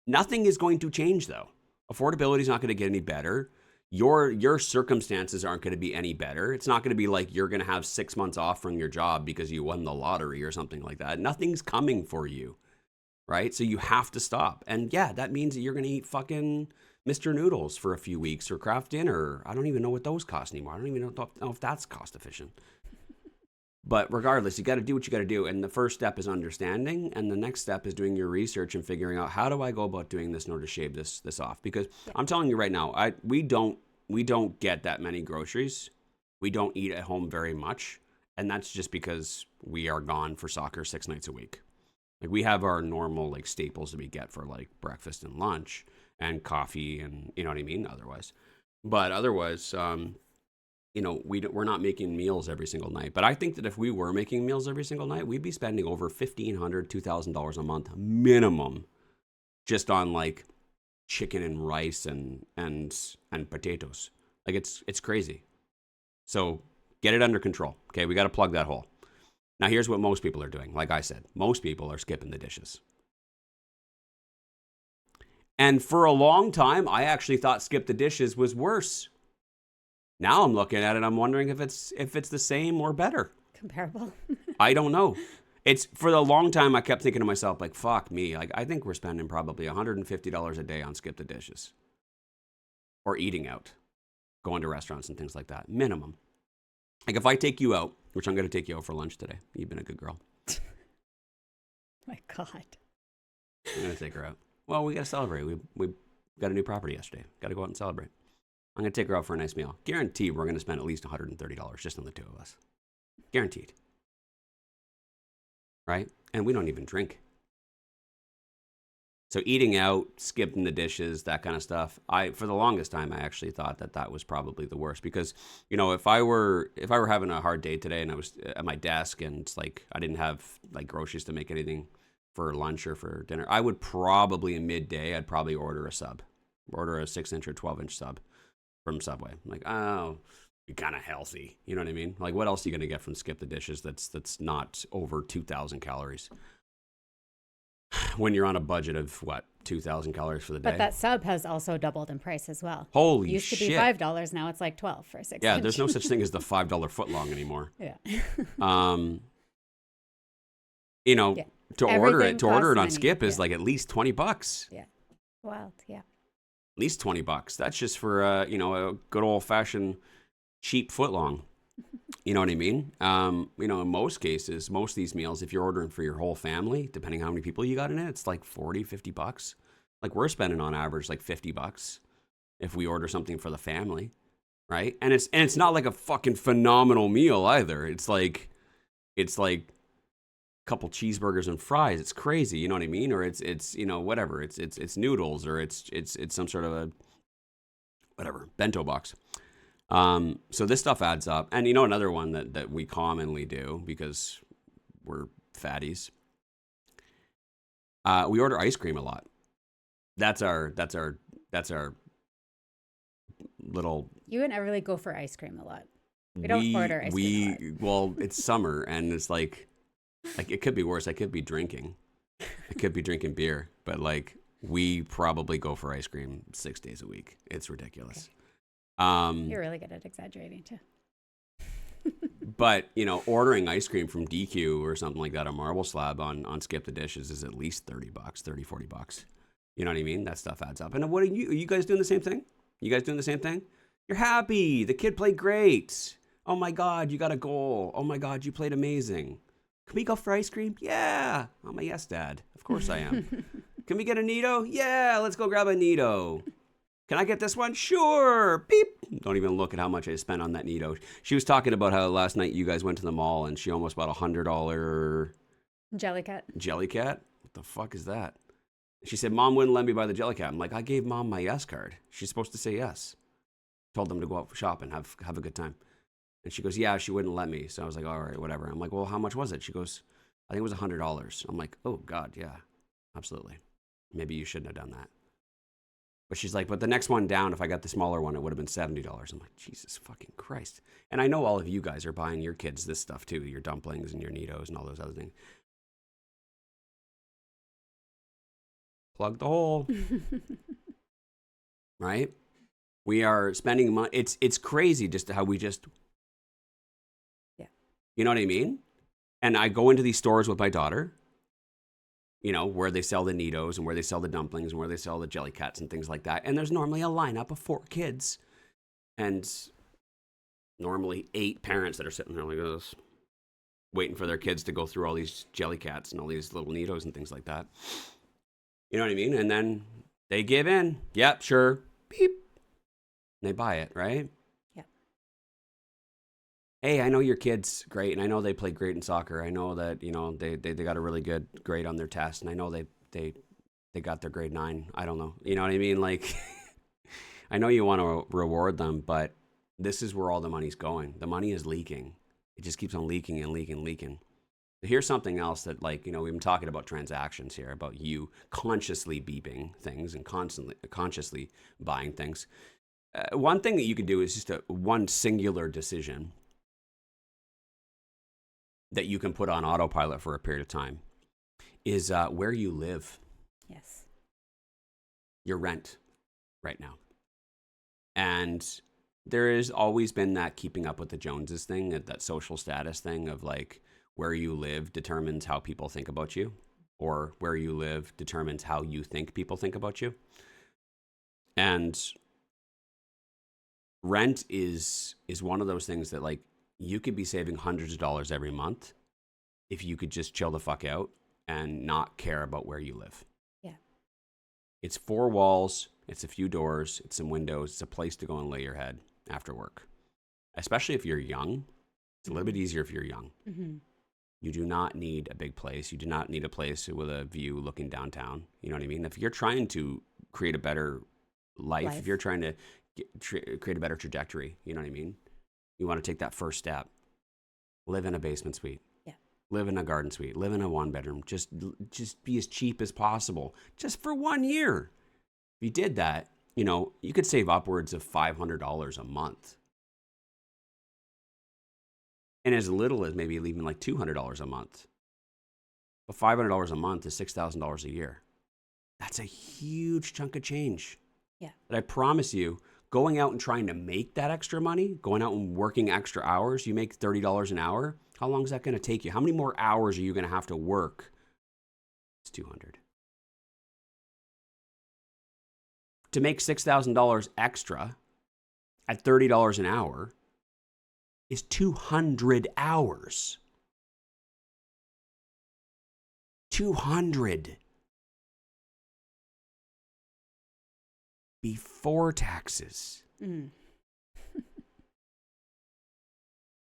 Nothing is going to change though. Affordability is not going to get any better. Your circumstances aren't going to be any better. It's not going to be like you're going to have 6 months off from your job because you won the lottery or something like that. Nothing's coming for you, right? So you have to stop. And yeah, that means that you're going to eat fucking Mr. Noodles for a few weeks or Kraft dinner. I don't even know what those cost anymore. I don't even know if that's cost efficient. But regardless, you got to do what you got to do. And the first step is understanding. And the next step is doing your research and figuring out, how do I go about doing this in order to shave this off? Because I'm telling you right now, we don't get that many groceries. We don't eat at home very much. And that's just because we are gone for soccer 6 nights a week. Like, we have our normal like staples that we get for like breakfast and lunch and coffee and, you know what I mean? But otherwise, we're not making meals every single night. But I think that if we were making meals every single night, we'd be spending over $1,500, $2,000 a month minimum just on like chicken and rice and potatoes. Like, it's crazy. So get it under control. Okay, we got to plug that hole. Now, here's what most people are doing. Like I said, most people are skipping the dishes. And for a long time, I actually thought skip the dishes was worse. Now I'm looking at it, I'm wondering if it's the same or better. Comparable. I don't know. It's, for the long time, I kept thinking to myself, like, fuck me. Like, I think we're spending probably $150 a day on skip the dishes. Or eating out. Going to restaurants and things like that. Minimum. Like, if I take you out, which I'm going to take you out for lunch today. You've been a good girl. My God. I'm going to take her out. Well, we got to celebrate. We got a new property yesterday. Got to go out and celebrate. I'm going to take her out for a nice meal. Guaranteed we're going to spend at least $130 just on the two of us. Guaranteed. Right? And we don't even drink. So eating out, skipping the dishes, that kind of stuff. For the longest time, I actually thought that was probably the worst, because, if I were having a hard day today and I was at my desk and it's like I didn't have like groceries to make anything for lunch or for dinner, I would probably I'd probably order a 6-inch or 12-inch sub from Subway. I'm like, oh, be kind of healthy. You know what I mean? Like, what else are you going to get from skip the dishes that's not over 2,000 calories? When you're on a budget of, 2,000 calories for the day? But that sub has also doubled in price as well. Holy it used shit. to be $5, now it's like $12 for a 6-inch. Yeah, there's no such thing as the $5 footlong anymore. Yeah. Yeah. To order it on money. Skip is like at least $20. Yeah. Wild, yeah. At least $20. That's just for a good old fashioned cheap footlong. You know what I mean? In most cases, most of these meals, if you're ordering for your whole family, depending how many people you got in it, it's like $40, $50. Like, we're spending on average like $50 if we order something for the family, right? And it's not like a fucking phenomenal meal either. It's like a couple cheeseburgers and fries. It's crazy, you know what I mean? Or it's whatever. It's noodles, or it's some sort of a whatever bento box. So this stuff adds up. And another one that we commonly do, because we're fatties, we order ice cream a lot. That's our little. You and I really go for ice cream a lot. We don't order ice cream a lot. Well, it's summer, and it's like it could be worse. I could be drinking. I could be drinking beer, but like, we probably go for ice cream 6 days a week. It's ridiculous. Okay. You're really good at exaggerating too. But, ordering ice cream from DQ or something like that, a Marble Slab on Skip the Dishes, is at least $30, $40. You know what I mean? That stuff adds up. And what are you guys doing the same thing? You guys doing the same thing? You're happy. The kid played great. Oh my God, you got a goal. Oh my God, you played amazing. Can we go for ice cream? Yeah. I'm a yes, Dad. Of course I am. Can we get a Nito? Yeah, let's go grab a Nito. Can I get this one? Sure. Beep. Don't even look at how much I spent on that Nito. She was talking about how last night you guys went to the mall and she almost bought $100 Jellycat. What the fuck is that? She said, Mom wouldn't let me buy the Jellycat. I'm like, I gave Mom my yes card. She's supposed to say yes. Told them to go out for shopping, have a good time. And she goes, yeah, she wouldn't let me. So I was like, all right, whatever. I'm like, well, how much was it? She goes, I think it was $100. I'm like, oh God, yeah, absolutely. Maybe you shouldn't have done that. But she's like, but the next one down, if I got the smaller one, it would have been $70. I'm like, Jesus fucking Christ. And I know all of you guys are buying your kids this stuff too, your dumplings and your Nitos and all those other things. Plug the hole. Right? We are spending money. It's crazy just how we just, yeah. You know what I mean? And I go into these stores with my daughter, where they sell the Nitos and where they sell the dumplings and where they sell the Jellycats and things like that. And there's normally a lineup of 4 kids and normally 8 parents that are sitting there like this. waiting for their kids to go through all these jelly cats and all these little Neatos and things like that. You know what I mean? And then they give in. Yep, sure. Beep. And they buy it, right? Yep. Hey, I know your kid's great, and I know they play great in soccer. I know that, you know, they got a really good grade on their test, and I know they got their grade 9. I don't know. You know what I mean? Like, I know you want to reward them, but this is where all the money's going. The money is leaking. It just keeps on leaking and leaking and leaking. Here's something else that, like, you know, we've been talking about transactions here, about you consciously beeping things and consciously buying things. One thing that you can do is just one singular decision that you can put on autopilot for a period of time is where you live. Yes. Your rent right now. And there has always been that keeping up with the Joneses thing, that social status thing of like where you live determines how people think about you, or where you live determines how you think people think about you. And rent is one of those things that, like, you could be saving hundreds of dollars every month if you could just chill the fuck out and not care about where you live. Yeah. It's 4 walls, it's a few doors, it's some windows, it's a place to go and lay your head after work. Especially if you're young. It's a little bit easier if you're young. Mm-hmm. You do not need a big place. You do not need a place with a view looking downtown. You know what I mean? If you're trying to create a better life. If you're trying to create a better trajectory, you know what I mean? You want to take that first step. Live in a basement suite. Yeah. Live in a garden suite. Live in a 1-bedroom. Just be as cheap as possible. Just for 1 year. If you did that, you know, you could save upwards of $500 a month. And as little as maybe even like $200 a month. But $500 a month is $6,000 a year. That's a huge chunk of change. Yeah. But I promise you, going out and trying to make that extra money, going out and working extra hours, you make $30 an hour. How long is that going to take you? How many more hours are you going to have to work? It's 200. To make $6,000 extra at $30 an hour is 200 hours. 200. Before taxes. Mm. It's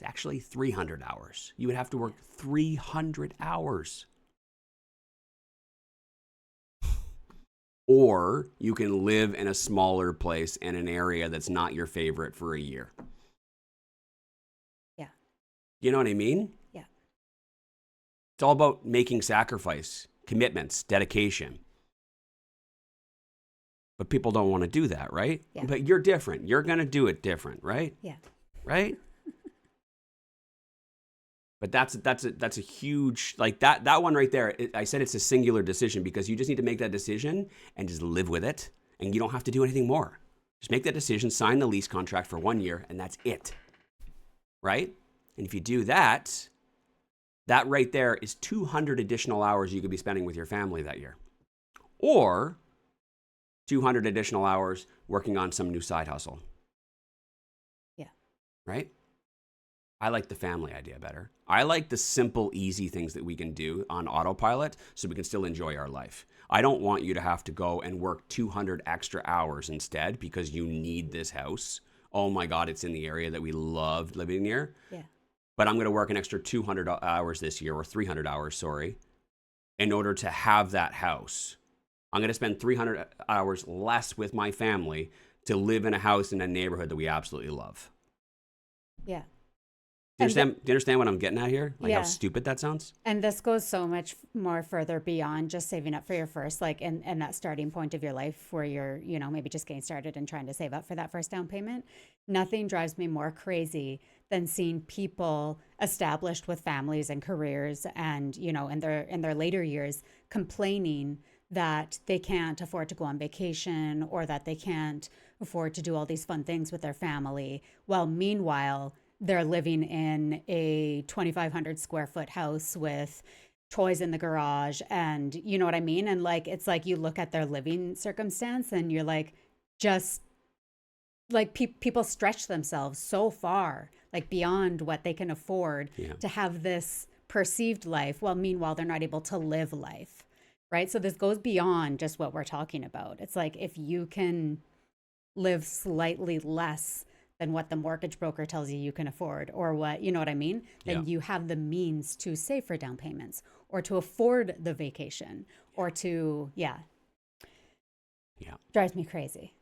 actually 300 hours. You would have to work 300 hours. Or you can live in a smaller place in an area that's not your favorite for a year. Yeah. You know what I mean? Yeah. It's all about making sacrifice, commitments, dedication. But people don't want to do that, right? Yeah. But you're different. You're going to do it different, right? Yeah. Right? But that's a huge, like that one right there. I said it's a singular decision because you just need to make that decision and just live with it. And you don't have to do anything more. Just make that decision, sign the lease contract for 1 year, and that's it. Right? And if you do that, that right there is 200 additional hours you could be spending with your family that year. Or 200 additional hours working on some new side hustle. Yeah. Right? I like the family idea better. I like the simple, easy things that we can do on autopilot so we can still enjoy our life. I don't want you to have to go and work 200 extra hours instead because you need this house. Oh my God, it's in the area that we loved living near. Yeah. But I'm going to work an extra 200 hours this year, or 300 hours, sorry, in order to have that house. I'm going to spend 300 hours less with my family to live in a house in a neighborhood that we absolutely love. Yeah. Do you understand what I'm getting at here? Like Yeah. how stupid that sounds? And this goes so much more further beyond just saving up for your first, like, and that starting point of your life where you're, you know, maybe just getting started and trying to save up for that first down payment. Nothing drives me more crazy than seeing people established with families and careers and, you know, in their later years complaining that they can't afford to go on vacation or that they can't afford to do all these fun things with their family. While meanwhile, they're living in a 2,500 square foot house with toys in the garage. And you know what I mean? And like, it's like you look at their living circumstance and you're like, just like people stretch themselves so far, like beyond what they can afford to have this perceived life. Well, meanwhile, they're not able to live life, right? So this goes beyond just what we're talking about. It's like if you can live slightly less than what the mortgage broker tells you can afford, or what, you know what I mean? Then you have the means to save for down payments or to afford the vacation or to, drives me crazy.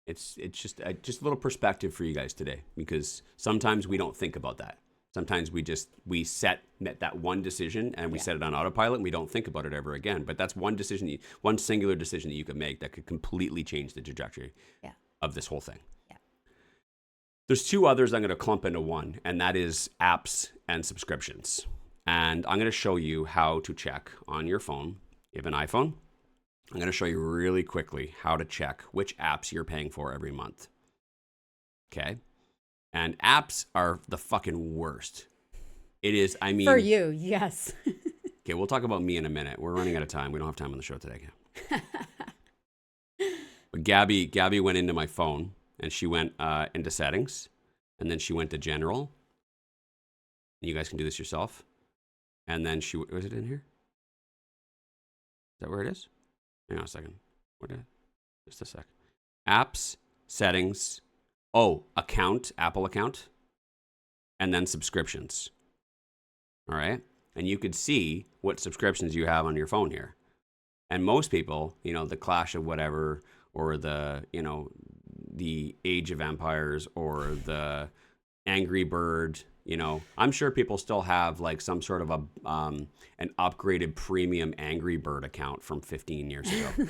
It's just a little perspective for you guys today, because sometimes we don't think about that. Sometimes we set that one decision and we set it on autopilot and we don't think about it ever again. But that's one decision, one singular decision that you could make that could completely change the trajectory of this whole thing. Yeah. There's two others I'm going to clump into one, and that is apps and subscriptions. And I'm going to show you how to check on your phone. You have an iPhone. I'm going to show you really quickly how to check which apps you're paying for every month. Okay? And apps are the fucking worst. It is, I mean... For you, yes. Okay, we'll talk about me in a minute. We're running out of time. We don't have time on the show today. But Gabby went into my phone, and she went into settings, and then she went to general. You guys can do this yourself. And then she... Was it in here? Is that where it is? Hang on a second. Just a sec. Apps, settings... account, Apple account, and then subscriptions. All right? And you could see what subscriptions you have on your phone here. And most people, the Clash of whatever, or the Age of Empires, or the Angry Bird, I'm sure people still have like some sort of an upgraded premium Angry Bird account from 15 years ago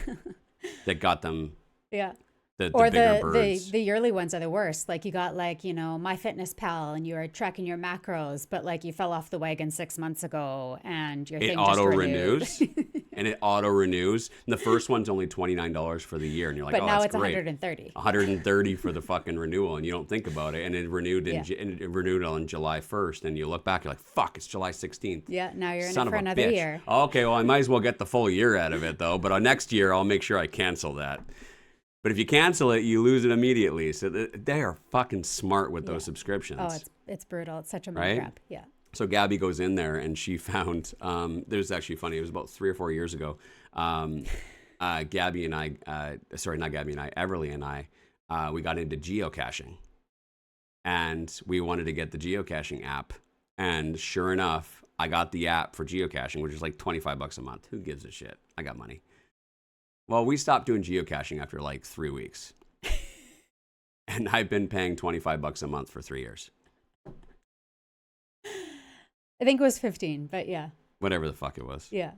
that got them... Yeah. The or bigger birds. the yearly ones are the worst. Like you got like, MyFitnessPal and you are tracking your macros, but like you fell off the wagon 6 months ago and your thing just renews. And it auto renews. And the first one's only $29 for the year. And you're like, but now that's it's great. $130. $130 for the fucking renewal. And you don't think about it. And it renewed on July 1st. And you look back, you're like, fuck, it's July 16th. Yeah, now you're in Son it for of a another bitch. year. Okay, well, I might as well get the full year out of it, though. But next year, I'll make sure I cancel that. But if you cancel it, you lose it immediately. So they are fucking smart with those subscriptions. Oh, it's brutal. It's such a money grab. Yeah. So Gabby goes in there and she found, there's actually funny, it was about 3 or 4 years ago. Gabby and I, Everly and I, we got into geocaching. And we wanted to get the geocaching app. And sure enough, I got the app for geocaching, which is like $25 a month. Who gives a shit? I got money. Well, we stopped doing geocaching after like 3 weeks. And I've been paying $25 a month for 3 years. I think it was 15, but yeah. Whatever the fuck it was. Yeah.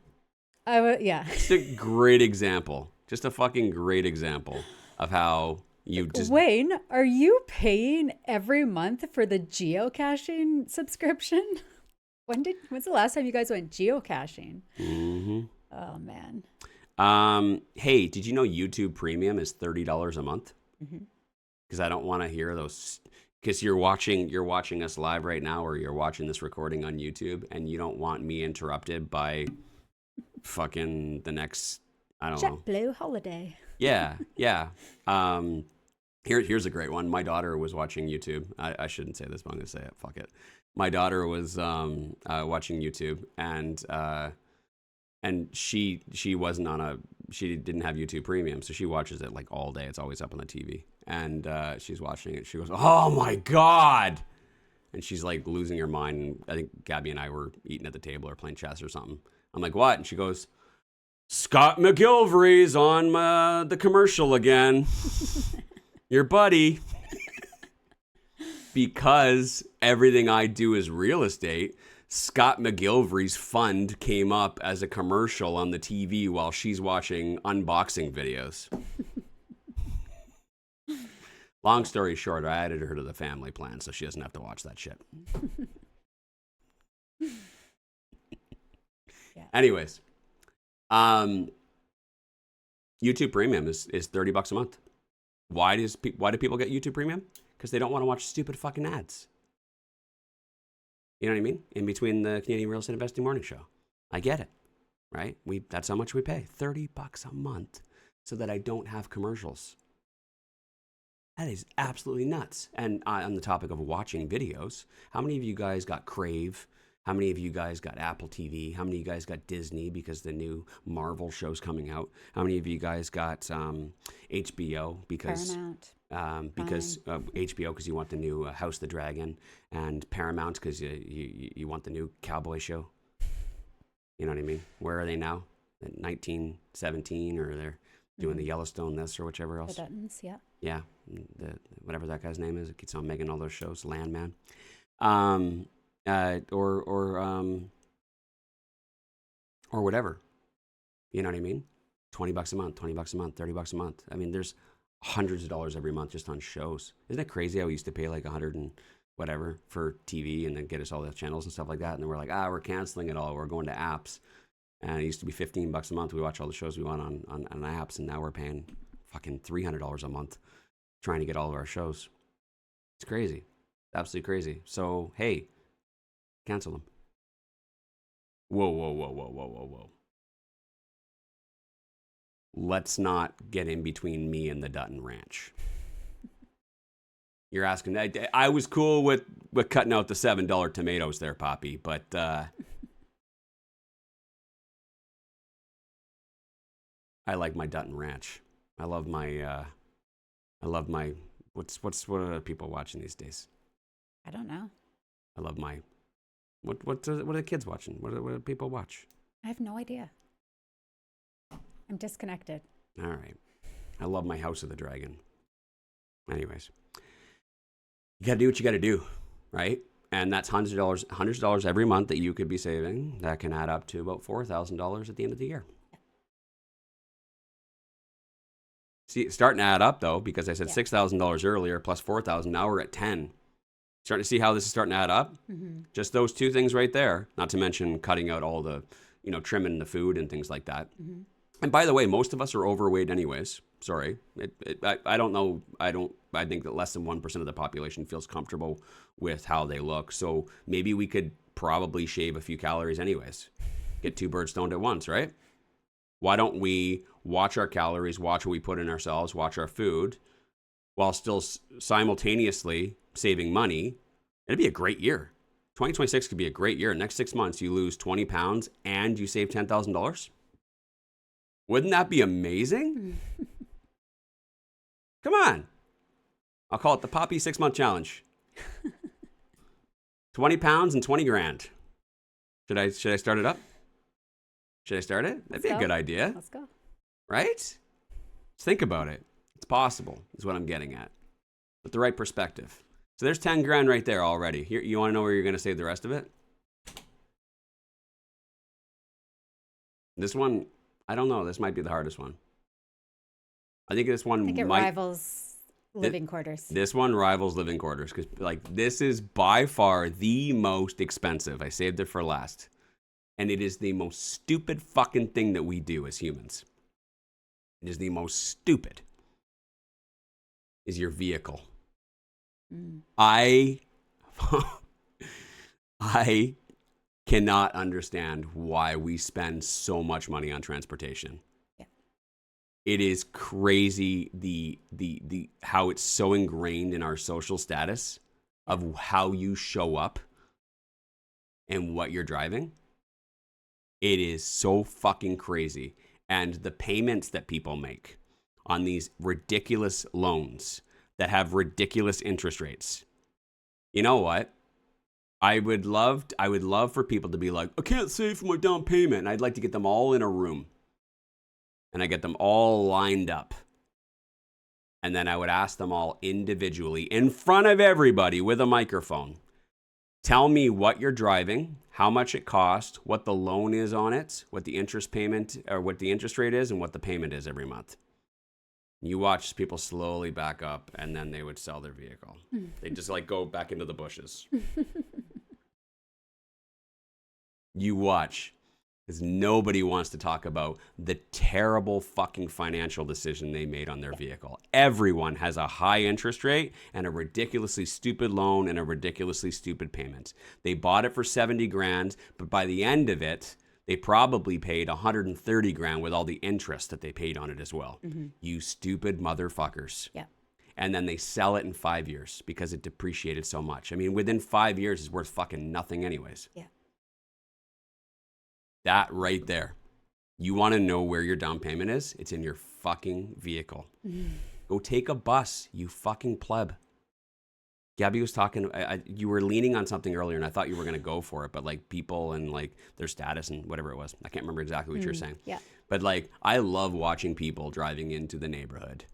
Just a great example. Just a fucking great example of how you just... Wayne, are you paying every month for the geocaching subscription? When's the last time you guys went geocaching? Mm-hmm. Oh, man. Hey, did you know YouTube Premium is $30 a month? Mm-hmm. Because I don't want to hear those. Because you're watching us live right now, or you're watching this recording on YouTube, and you don't want me interrupted by fucking the next, I don't know. JetBlue holiday. Yeah. Here's a great one. My daughter was watching YouTube. I shouldn't say this, but I'm gonna say it. Fuck it. My daughter was watching YouTube, and she she didn't have YouTube Premium, so she watches it like all day. It's always up on the TV, and she's watching it. She goes, "Oh my god!" And she's like losing her mind. I think Gabby and I were eating at the table or playing chess or something. I'm like, "What?" And she goes, "Scott McGilvery's on the commercial again." Your buddy. Because everything I do is real estate, Scott McGilvery's fund came up as a commercial on the TV while she's watching unboxing videos. Long story short, I added her to the family plan so she doesn't have to watch that shit. Anyways, YouTube Premium is $30 a month. Why do people get YouTube Premium? Because they don't want to watch stupid fucking ads. You know what I mean? In between the Canadian Real Estate Investing Morning Show. I get it, right? That's how much we pay. $30 a month so that I don't have commercials. That is absolutely nuts. And on the topic of watching videos, how many of you guys got Crave? How many of you guys got Apple TV? How many of you guys got Disney because the new Marvel show's coming out? How many of you guys got HBO because Paramount. HBO because you want the new House of the Dragon, and Paramount because you want the new Cowboy show? You know what I mean? Where are they now? At 1917, or they're doing the Yellowstone this or whichever else? The Duttons, yeah. Yeah, whatever that guy's name is. It keeps on making all those shows. Landman. Or whatever. You know what I mean? $20 a month, $20 a month, $30 a month. I mean, there's hundreds of dollars every month just on shows. Isn't it crazy how we used to pay like 100 and whatever for TV and then get us all the channels and stuff like that? And then we're like, we're canceling it all. We're going to apps. And it used to be $15 a month. We watch all the shows we want on apps, and now we're paying fucking $300 a month trying to get all of our shows. It's crazy. Absolutely crazy. So, hey, cancel them. Whoa, whoa, whoa, whoa, whoa, whoa, whoa. Let's not get in between me and the Dutton Ranch. You're asking, I was cool with cutting out the $7 tomatoes there, Poppy, but I like my Dutton Ranch. I love my what are people watching these days? I don't know. I love my what are the kids watching? What do people watch? I have no idea. I'm disconnected. All right. I love my House of the Dragon. Anyways, you got to do what you got to do, right? And that's hundreds of dollars every month that you could be saving. That can add up to about $4,000 at the end of the year. See, it's starting to add up though, because I said $6,000 earlier plus $4,000. Now we're at 10. Starting to see how this is starting to add up. Mm-hmm. Just those two things right there. Not to mention cutting out all the, trimming the food and things like that. Mm-hmm. And by the way, most of us are overweight anyways. Sorry. I don't know. I think that less than 1% of the population feels comfortable with how they look. So maybe we could probably shave a few calories anyways. Get two birds stoned at once, right? Why don't we watch our calories, watch what we put in ourselves, watch our food, while still simultaneously saving money? It'd be a great year. 2026 could be a great year. Next 6 months, you lose 20 pounds and you save $10,000. Wouldn't that be amazing? Come on. I'll call it the Poppy 6-month challenge. 20 pounds and 20 grand. Should I start it up? Should I start it? That'd be a good idea. Let's go. Right? Just think about it. It's possible, is what I'm getting at. With the right perspective. So there's 10 grand right there already. Here, you want to know where you're going to save the rest of it? This one, I don't know. This might be the hardest one. I think this one rivals living quarters. This one rivals living quarters because, this is by far the most expensive. I saved it for last. And it is the most stupid fucking thing that we do as humans. It is the most stupid. Is your vehicle. Mm. I cannot understand why we spend so much money on transportation. Yeah. It is crazy the how it's so ingrained in our social status of how you show up and what you're driving. It is so fucking crazy. And the payments that people make on these ridiculous loans that have ridiculous interest rates. You know what? I would love for people to be like, I can't save for my down payment. And I'd like to get them all in a room. And I get them all lined up. And then I would ask them all individually in front of everybody with a microphone. Tell me what you're driving, how much it cost, what the loan is on it, what the interest payment or what the interest rate is, and what the payment is every month. You watch people slowly back up, and then they would sell their vehicle. They just go back into the bushes. You watch, because nobody wants to talk about the terrible fucking financial decision they made on their vehicle. Everyone has a high interest rate and a ridiculously stupid loan and a ridiculously stupid payment. They bought it for 70 grand, but by the end of it, they probably paid 130 grand with all the interest that they paid on it as well. Mm-hmm. You stupid motherfuckers. Yeah. and then they sell it in 5 years because it depreciated so much. I mean, within 5 years it's worth fucking nothing anyways. Yeah. That right there. You want to know where your down payment is? It's in your fucking vehicle. Go take a bus, you fucking pleb. Gabby was talking, you were leaning on something earlier, and I thought you were going to go for it, but like people and like their status and whatever it was. I can't remember exactly what you were saying. Yeah. But like, I love watching people driving into the neighborhood.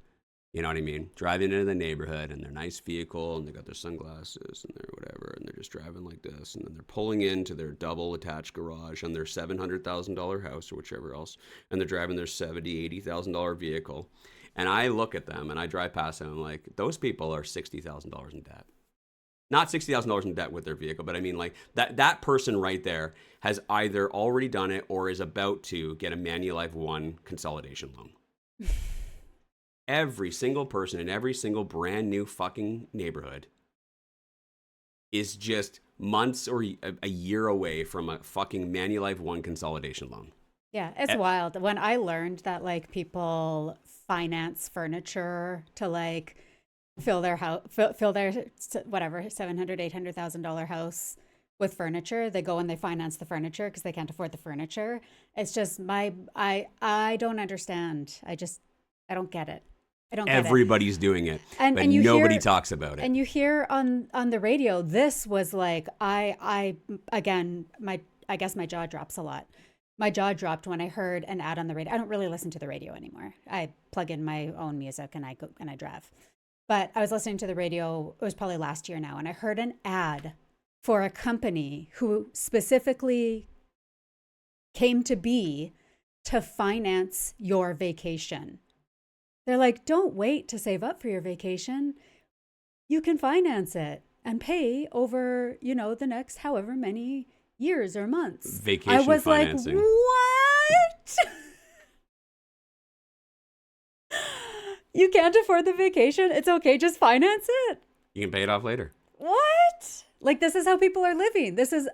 You know what I mean? Driving into the neighborhood in their nice vehicle, and they got their sunglasses and their whatever, and they're just driving like this, and then they're pulling into their double attached garage on their $700,000 house or whichever else, and they're driving their $70,000, $80,000 vehicle. And I look at them and I drive past them and I'm like, those people are $60,000 in debt. Not $60,000 in debt with their vehicle, but I mean like that person right there has either already done it or is about to get a Manulife One consolidation loan. Every single person in every single brand new fucking neighborhood is just months or a year away from a fucking Manulife One consolidation loan. Yeah, it's wild. When I learned that like people finance furniture to like fill their house, fill their whatever $700,000-$800,000 house with furniture, they go and they finance the furniture because they can't afford the furniture. It's just I don't understand. I don't get it. I don't get it. Everybody's doing it, but you nobody hear, talks about it. And you hear on the radio, this was like I guess my jaw drops a lot. My jaw dropped when I heard an ad on the radio. I don't really listen to the radio anymore. I plug in my own music and I go and I drive. But I was listening to the radio, it was probably last year now, and I heard an ad for a company who specifically came to be to finance your vacation. They're like, don't wait to save up for your vacation. You can finance it and pay over, the next however many years or months. Vacation I was financing. like, what? You can't afford the vacation? It's okay, just finance it. You can pay it off later. What? Like this is how people are living. This is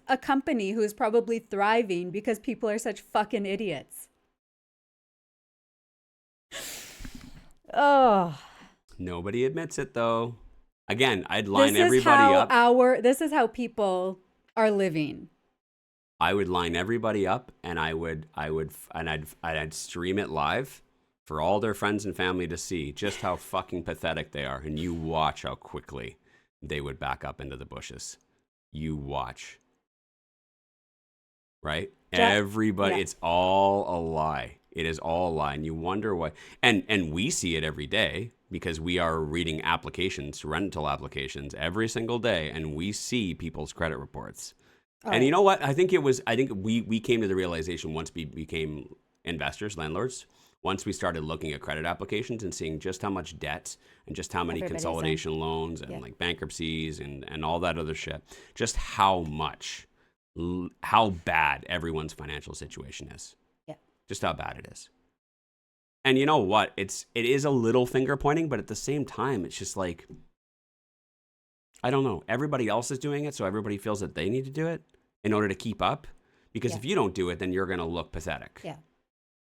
a company who's probably thriving because people are such fucking idiots. Oh. Nobody admits it though. Again, I'd line everybody up. This is how people are living. I would line everybody up and I'd stream it live for all their friends and family to see just how fucking pathetic they are. And you watch how quickly they would back up into the bushes. You watch. Right? Everybody, It's all a lie. It is all a lie. And you wonder why. And we see it every day because we are reading applications, rental applications every single day. And we see people's credit reports. And you know what? I think we came to the realization once we became investors, landlords, once we started looking at credit applications and seeing just how much debt and just how many consolidation loans and like bankruptcies and all that other shit, just how bad everyone's financial situation is. Yeah. Just how bad it is. And you know what? It is a little finger pointing, but at the same time, it's just like, I don't know. Everybody else is doing it, so everybody feels that they need to do it in order to keep up. Because if you don't do it, then you're going to look pathetic. Yeah.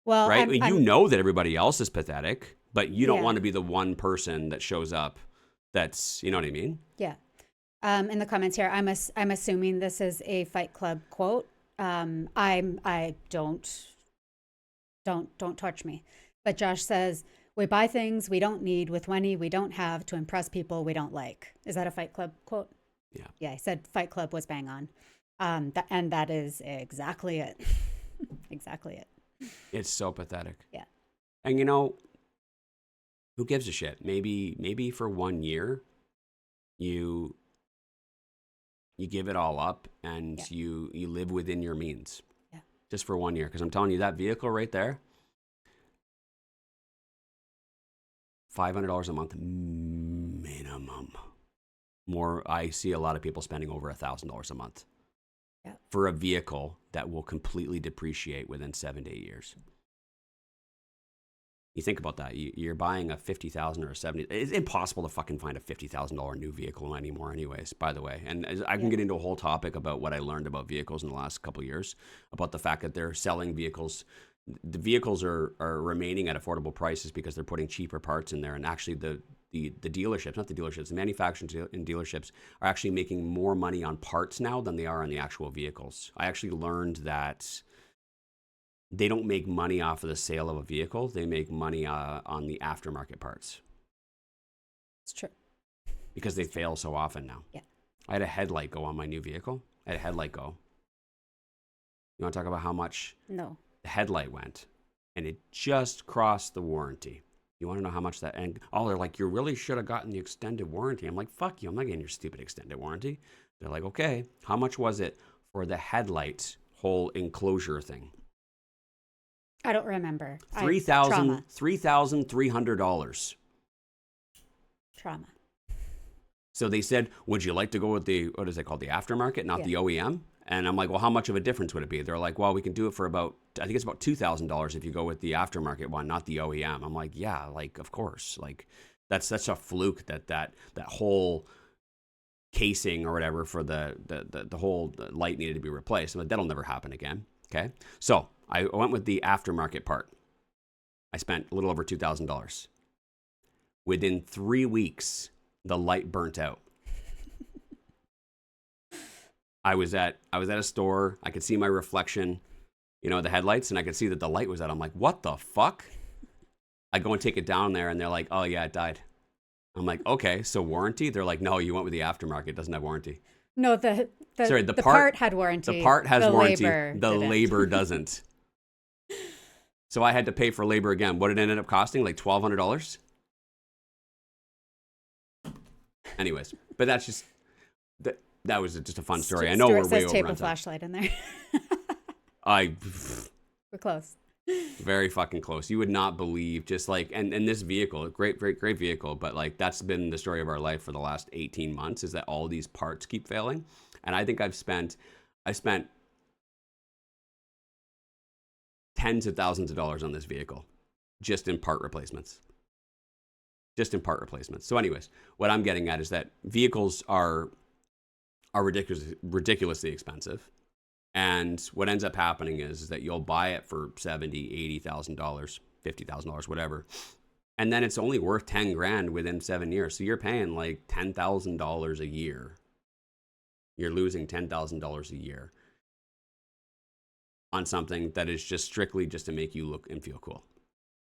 Well, right? You know that everybody else is pathetic, but you don't want to be the one person that shows up. That's, you know what I mean? Yeah. In the comments here, I'm assuming this is a Fight Club quote. I don't touch me. But Josh says, we buy things we don't need with money we don't have to impress people we don't like. Is that a Fight Club quote? Yeah. Yeah, I said Fight Club was bang on. And that is exactly it. Exactly it. It's so pathetic. Yeah. And who gives a shit? Maybe for 1 year, you give it all up and you live within your means. Yeah. Just for 1 year. Because I'm telling you, that vehicle right there, $500 a month minimum. More, I see a lot of people spending over $1,000 a month for a vehicle that will completely depreciate within 7 to 8 years. You think about that. You're buying a $50,000 or a $70,000. It's impossible to fucking find a $50,000 new vehicle anymore, anyways. By the way, and I can get into a whole topic about what I learned about vehicles in the last couple of years, about the fact that they're selling vehicles the vehicles are remaining at affordable prices because they're putting cheaper parts in there. And actually the dealerships, not the dealerships, the manufacturers and dealerships are actually making more money on parts now than they are on the actual vehicles. I actually learned that they don't make money off of the sale of a vehicle. They make money on the aftermarket parts. It's true. Because they fail so often now. Yeah. I had a headlight go on my new vehicle. I had a headlight go. You want to talk about how much No. the headlight went? And it just crossed the warranty. You want to know how much that? And they're like, you really should have gotten the extended warranty. I'm like, fuck you. I'm not getting your stupid extended warranty. They're like, okay, how much was it for the headlight whole enclosure thing? I don't remember. $3,300. Trauma. So they said, would you like to go with the, what is it called, the aftermarket, not the OEM? And I'm like, well, how much of a difference would it be? They're like, well, we can do it for about, I think it's about $2,000 if you go with the aftermarket one, not the OEM. I'm like, yeah, like, of course. Like, that's such a fluke that whole casing or whatever for the whole light needed to be replaced. But that'll never happen again. Okay. So I went with the aftermarket part. I spent a little over $2,000. Within 3 weeks, the light burnt out. I was at a store. I could see my reflection, the headlights, and I could see that the light was out. I'm like, what the fuck? I go and take it down there, and they're like, oh, yeah, it died. I'm like, okay, so warranty? They're like, no, you went with the aftermarket. It doesn't have warranty. No, the part had warranty. The part has warranty. The didn't. labor doesn't. So I had to pay for labor again. What did it end up costing? Like $1,200? Anyways, but that's just... That was just a fun story. I know we're way over tape on a flashlight in there. We're close. Very fucking close. You would not believe, just like, and this vehicle, great vehicle, but like that's been the story of our life for the last 18 months is that all these parts keep failing. And I think I spent tens of thousands of dollars on this vehicle just in part replacements. So anyways, what I'm getting at is that vehicles are ridiculously expensive. And what ends up happening is that you'll buy it for $70,000, $80,000, $50,000, whatever. And then it's only worth 10 grand within 7 years. So you're paying like $10,000 a year. You're losing $10,000 a year on something that is just strictly just to make you look and feel cool.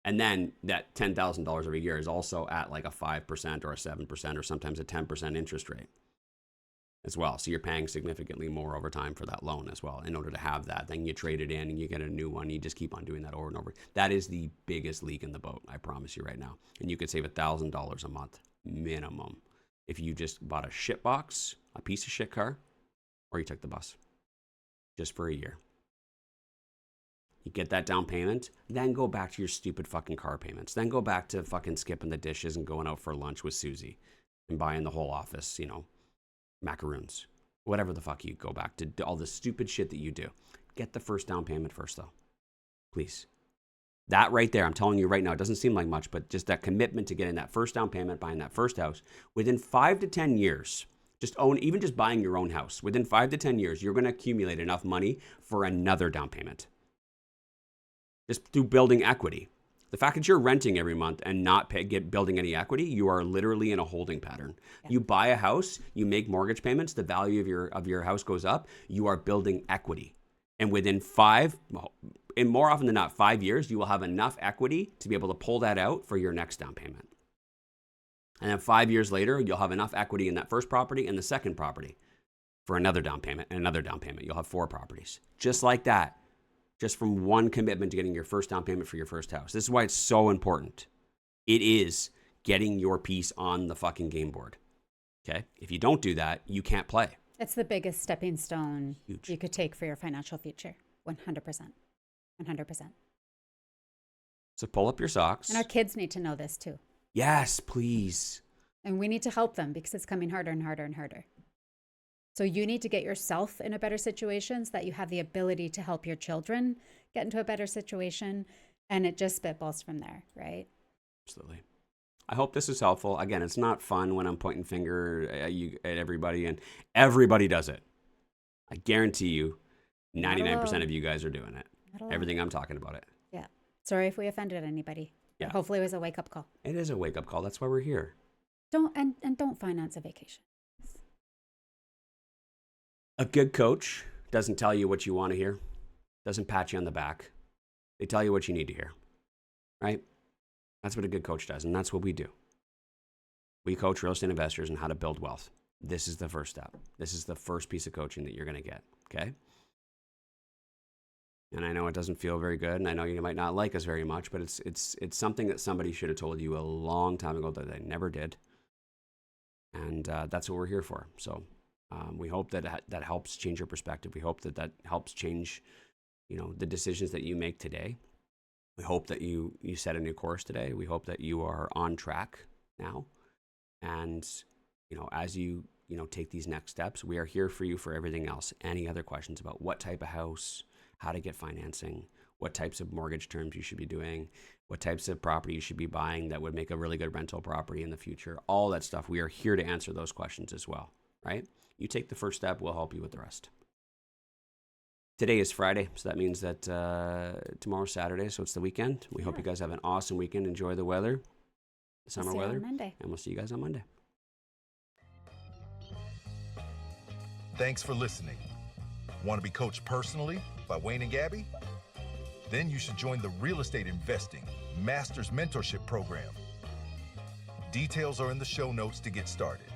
And then that $10,000 every year is also at like a 5% or a 7% or sometimes a 10% interest rate as well. So you're paying significantly more over time for that loan as well in order to have that. Then you trade it in and you get a new one. You just keep on doing that over and over. That is the biggest leak in the boat, I promise you right now. And you could save $1,000 a month minimum if you just bought a shit box, a piece of shit car, or you took the bus just for a year. You get that down payment, then go back to your stupid fucking car payments. Then go back to fucking skipping the dishes and going out for lunch with Susie and buying the whole office, macaroons, whatever the fuck you go back to, all the stupid shit that you do. Get the first down payment first, though. Please. That right there, I'm telling you right now, it doesn't seem like much, but just that commitment to getting that first down payment, buying that first house, within 5 to 10 years, just buying your own house, within 5 to 10 years, you're going to accumulate enough money for another down payment. Just through building equity. The fact that you're renting every month and not building any equity, you are literally in a holding pattern. Yeah. You buy a house, you make mortgage payments, the value of your house goes up, you are building equity. And within 5, and more often than not, 5 years, you will have enough equity to be able to pull that out for your next down payment. And then 5 years later, you'll have enough equity in that first property and the second property for another down payment and another down payment. You'll have 4 properties. Just like that. Just from one commitment to getting your first down payment for your first house. This is why it's so important. It is getting your piece on the fucking game board. Okay? If you don't do that, you can't play. It's the biggest stepping stone you could take for your financial future. 100%. 100%. So pull up your socks. And our kids need to know this too. Yes, please. And we need to help them because it's coming harder and harder and harder. So you need to get yourself in a better situation so that you have the ability to help your children get into a better situation. And it just spitballs from there, right? Absolutely. I hope this is helpful. Again, it's not fun when I'm pointing finger at everybody, and everybody does it. I guarantee you 99% of you guys are doing it. Everything I'm talking about it. Sorry if we offended anybody. Yeah. Hopefully it was a wake-up call. It is a wake-up call. That's why we're here. Don't finance a vacation. A good coach doesn't tell you what you want to hear, doesn't pat you on the back. They tell you what you need to hear, right? That's what a good coach does, and that's what we do. We coach real estate investors on how to build wealth. This is the first step. This is the first piece of coaching that you're going to get, okay? And I know it doesn't feel very good, and I know you might not like us very much, but it's something that somebody should have told you a long time ago that they never did. And that's what we're here for. So we hope that that helps change your perspective. We hope that that helps change, the decisions that you make today. We hope that you set a new course today. We hope that you are on track now. And, as you, take these next steps, we are here for you for everything else. Any other questions about what type of house, how to get financing, what types of mortgage terms you should be doing, what types of property you should be buying that would make a really good rental property in the future, all that stuff. We are here to answer those questions as well, right? You take the first step, we'll help you with the rest. Today is Friday, so that means that tomorrow's Saturday, so it's the weekend. We hope you guys have an awesome weekend. Enjoy the weather, the summer weather, Monday. And we'll see you guys on Monday. Thanks for listening. Want to be coached personally by Wayne and Gabby? Then you should join the Real Estate Investing Masters Mentorship Program. Details are in the show notes to get started.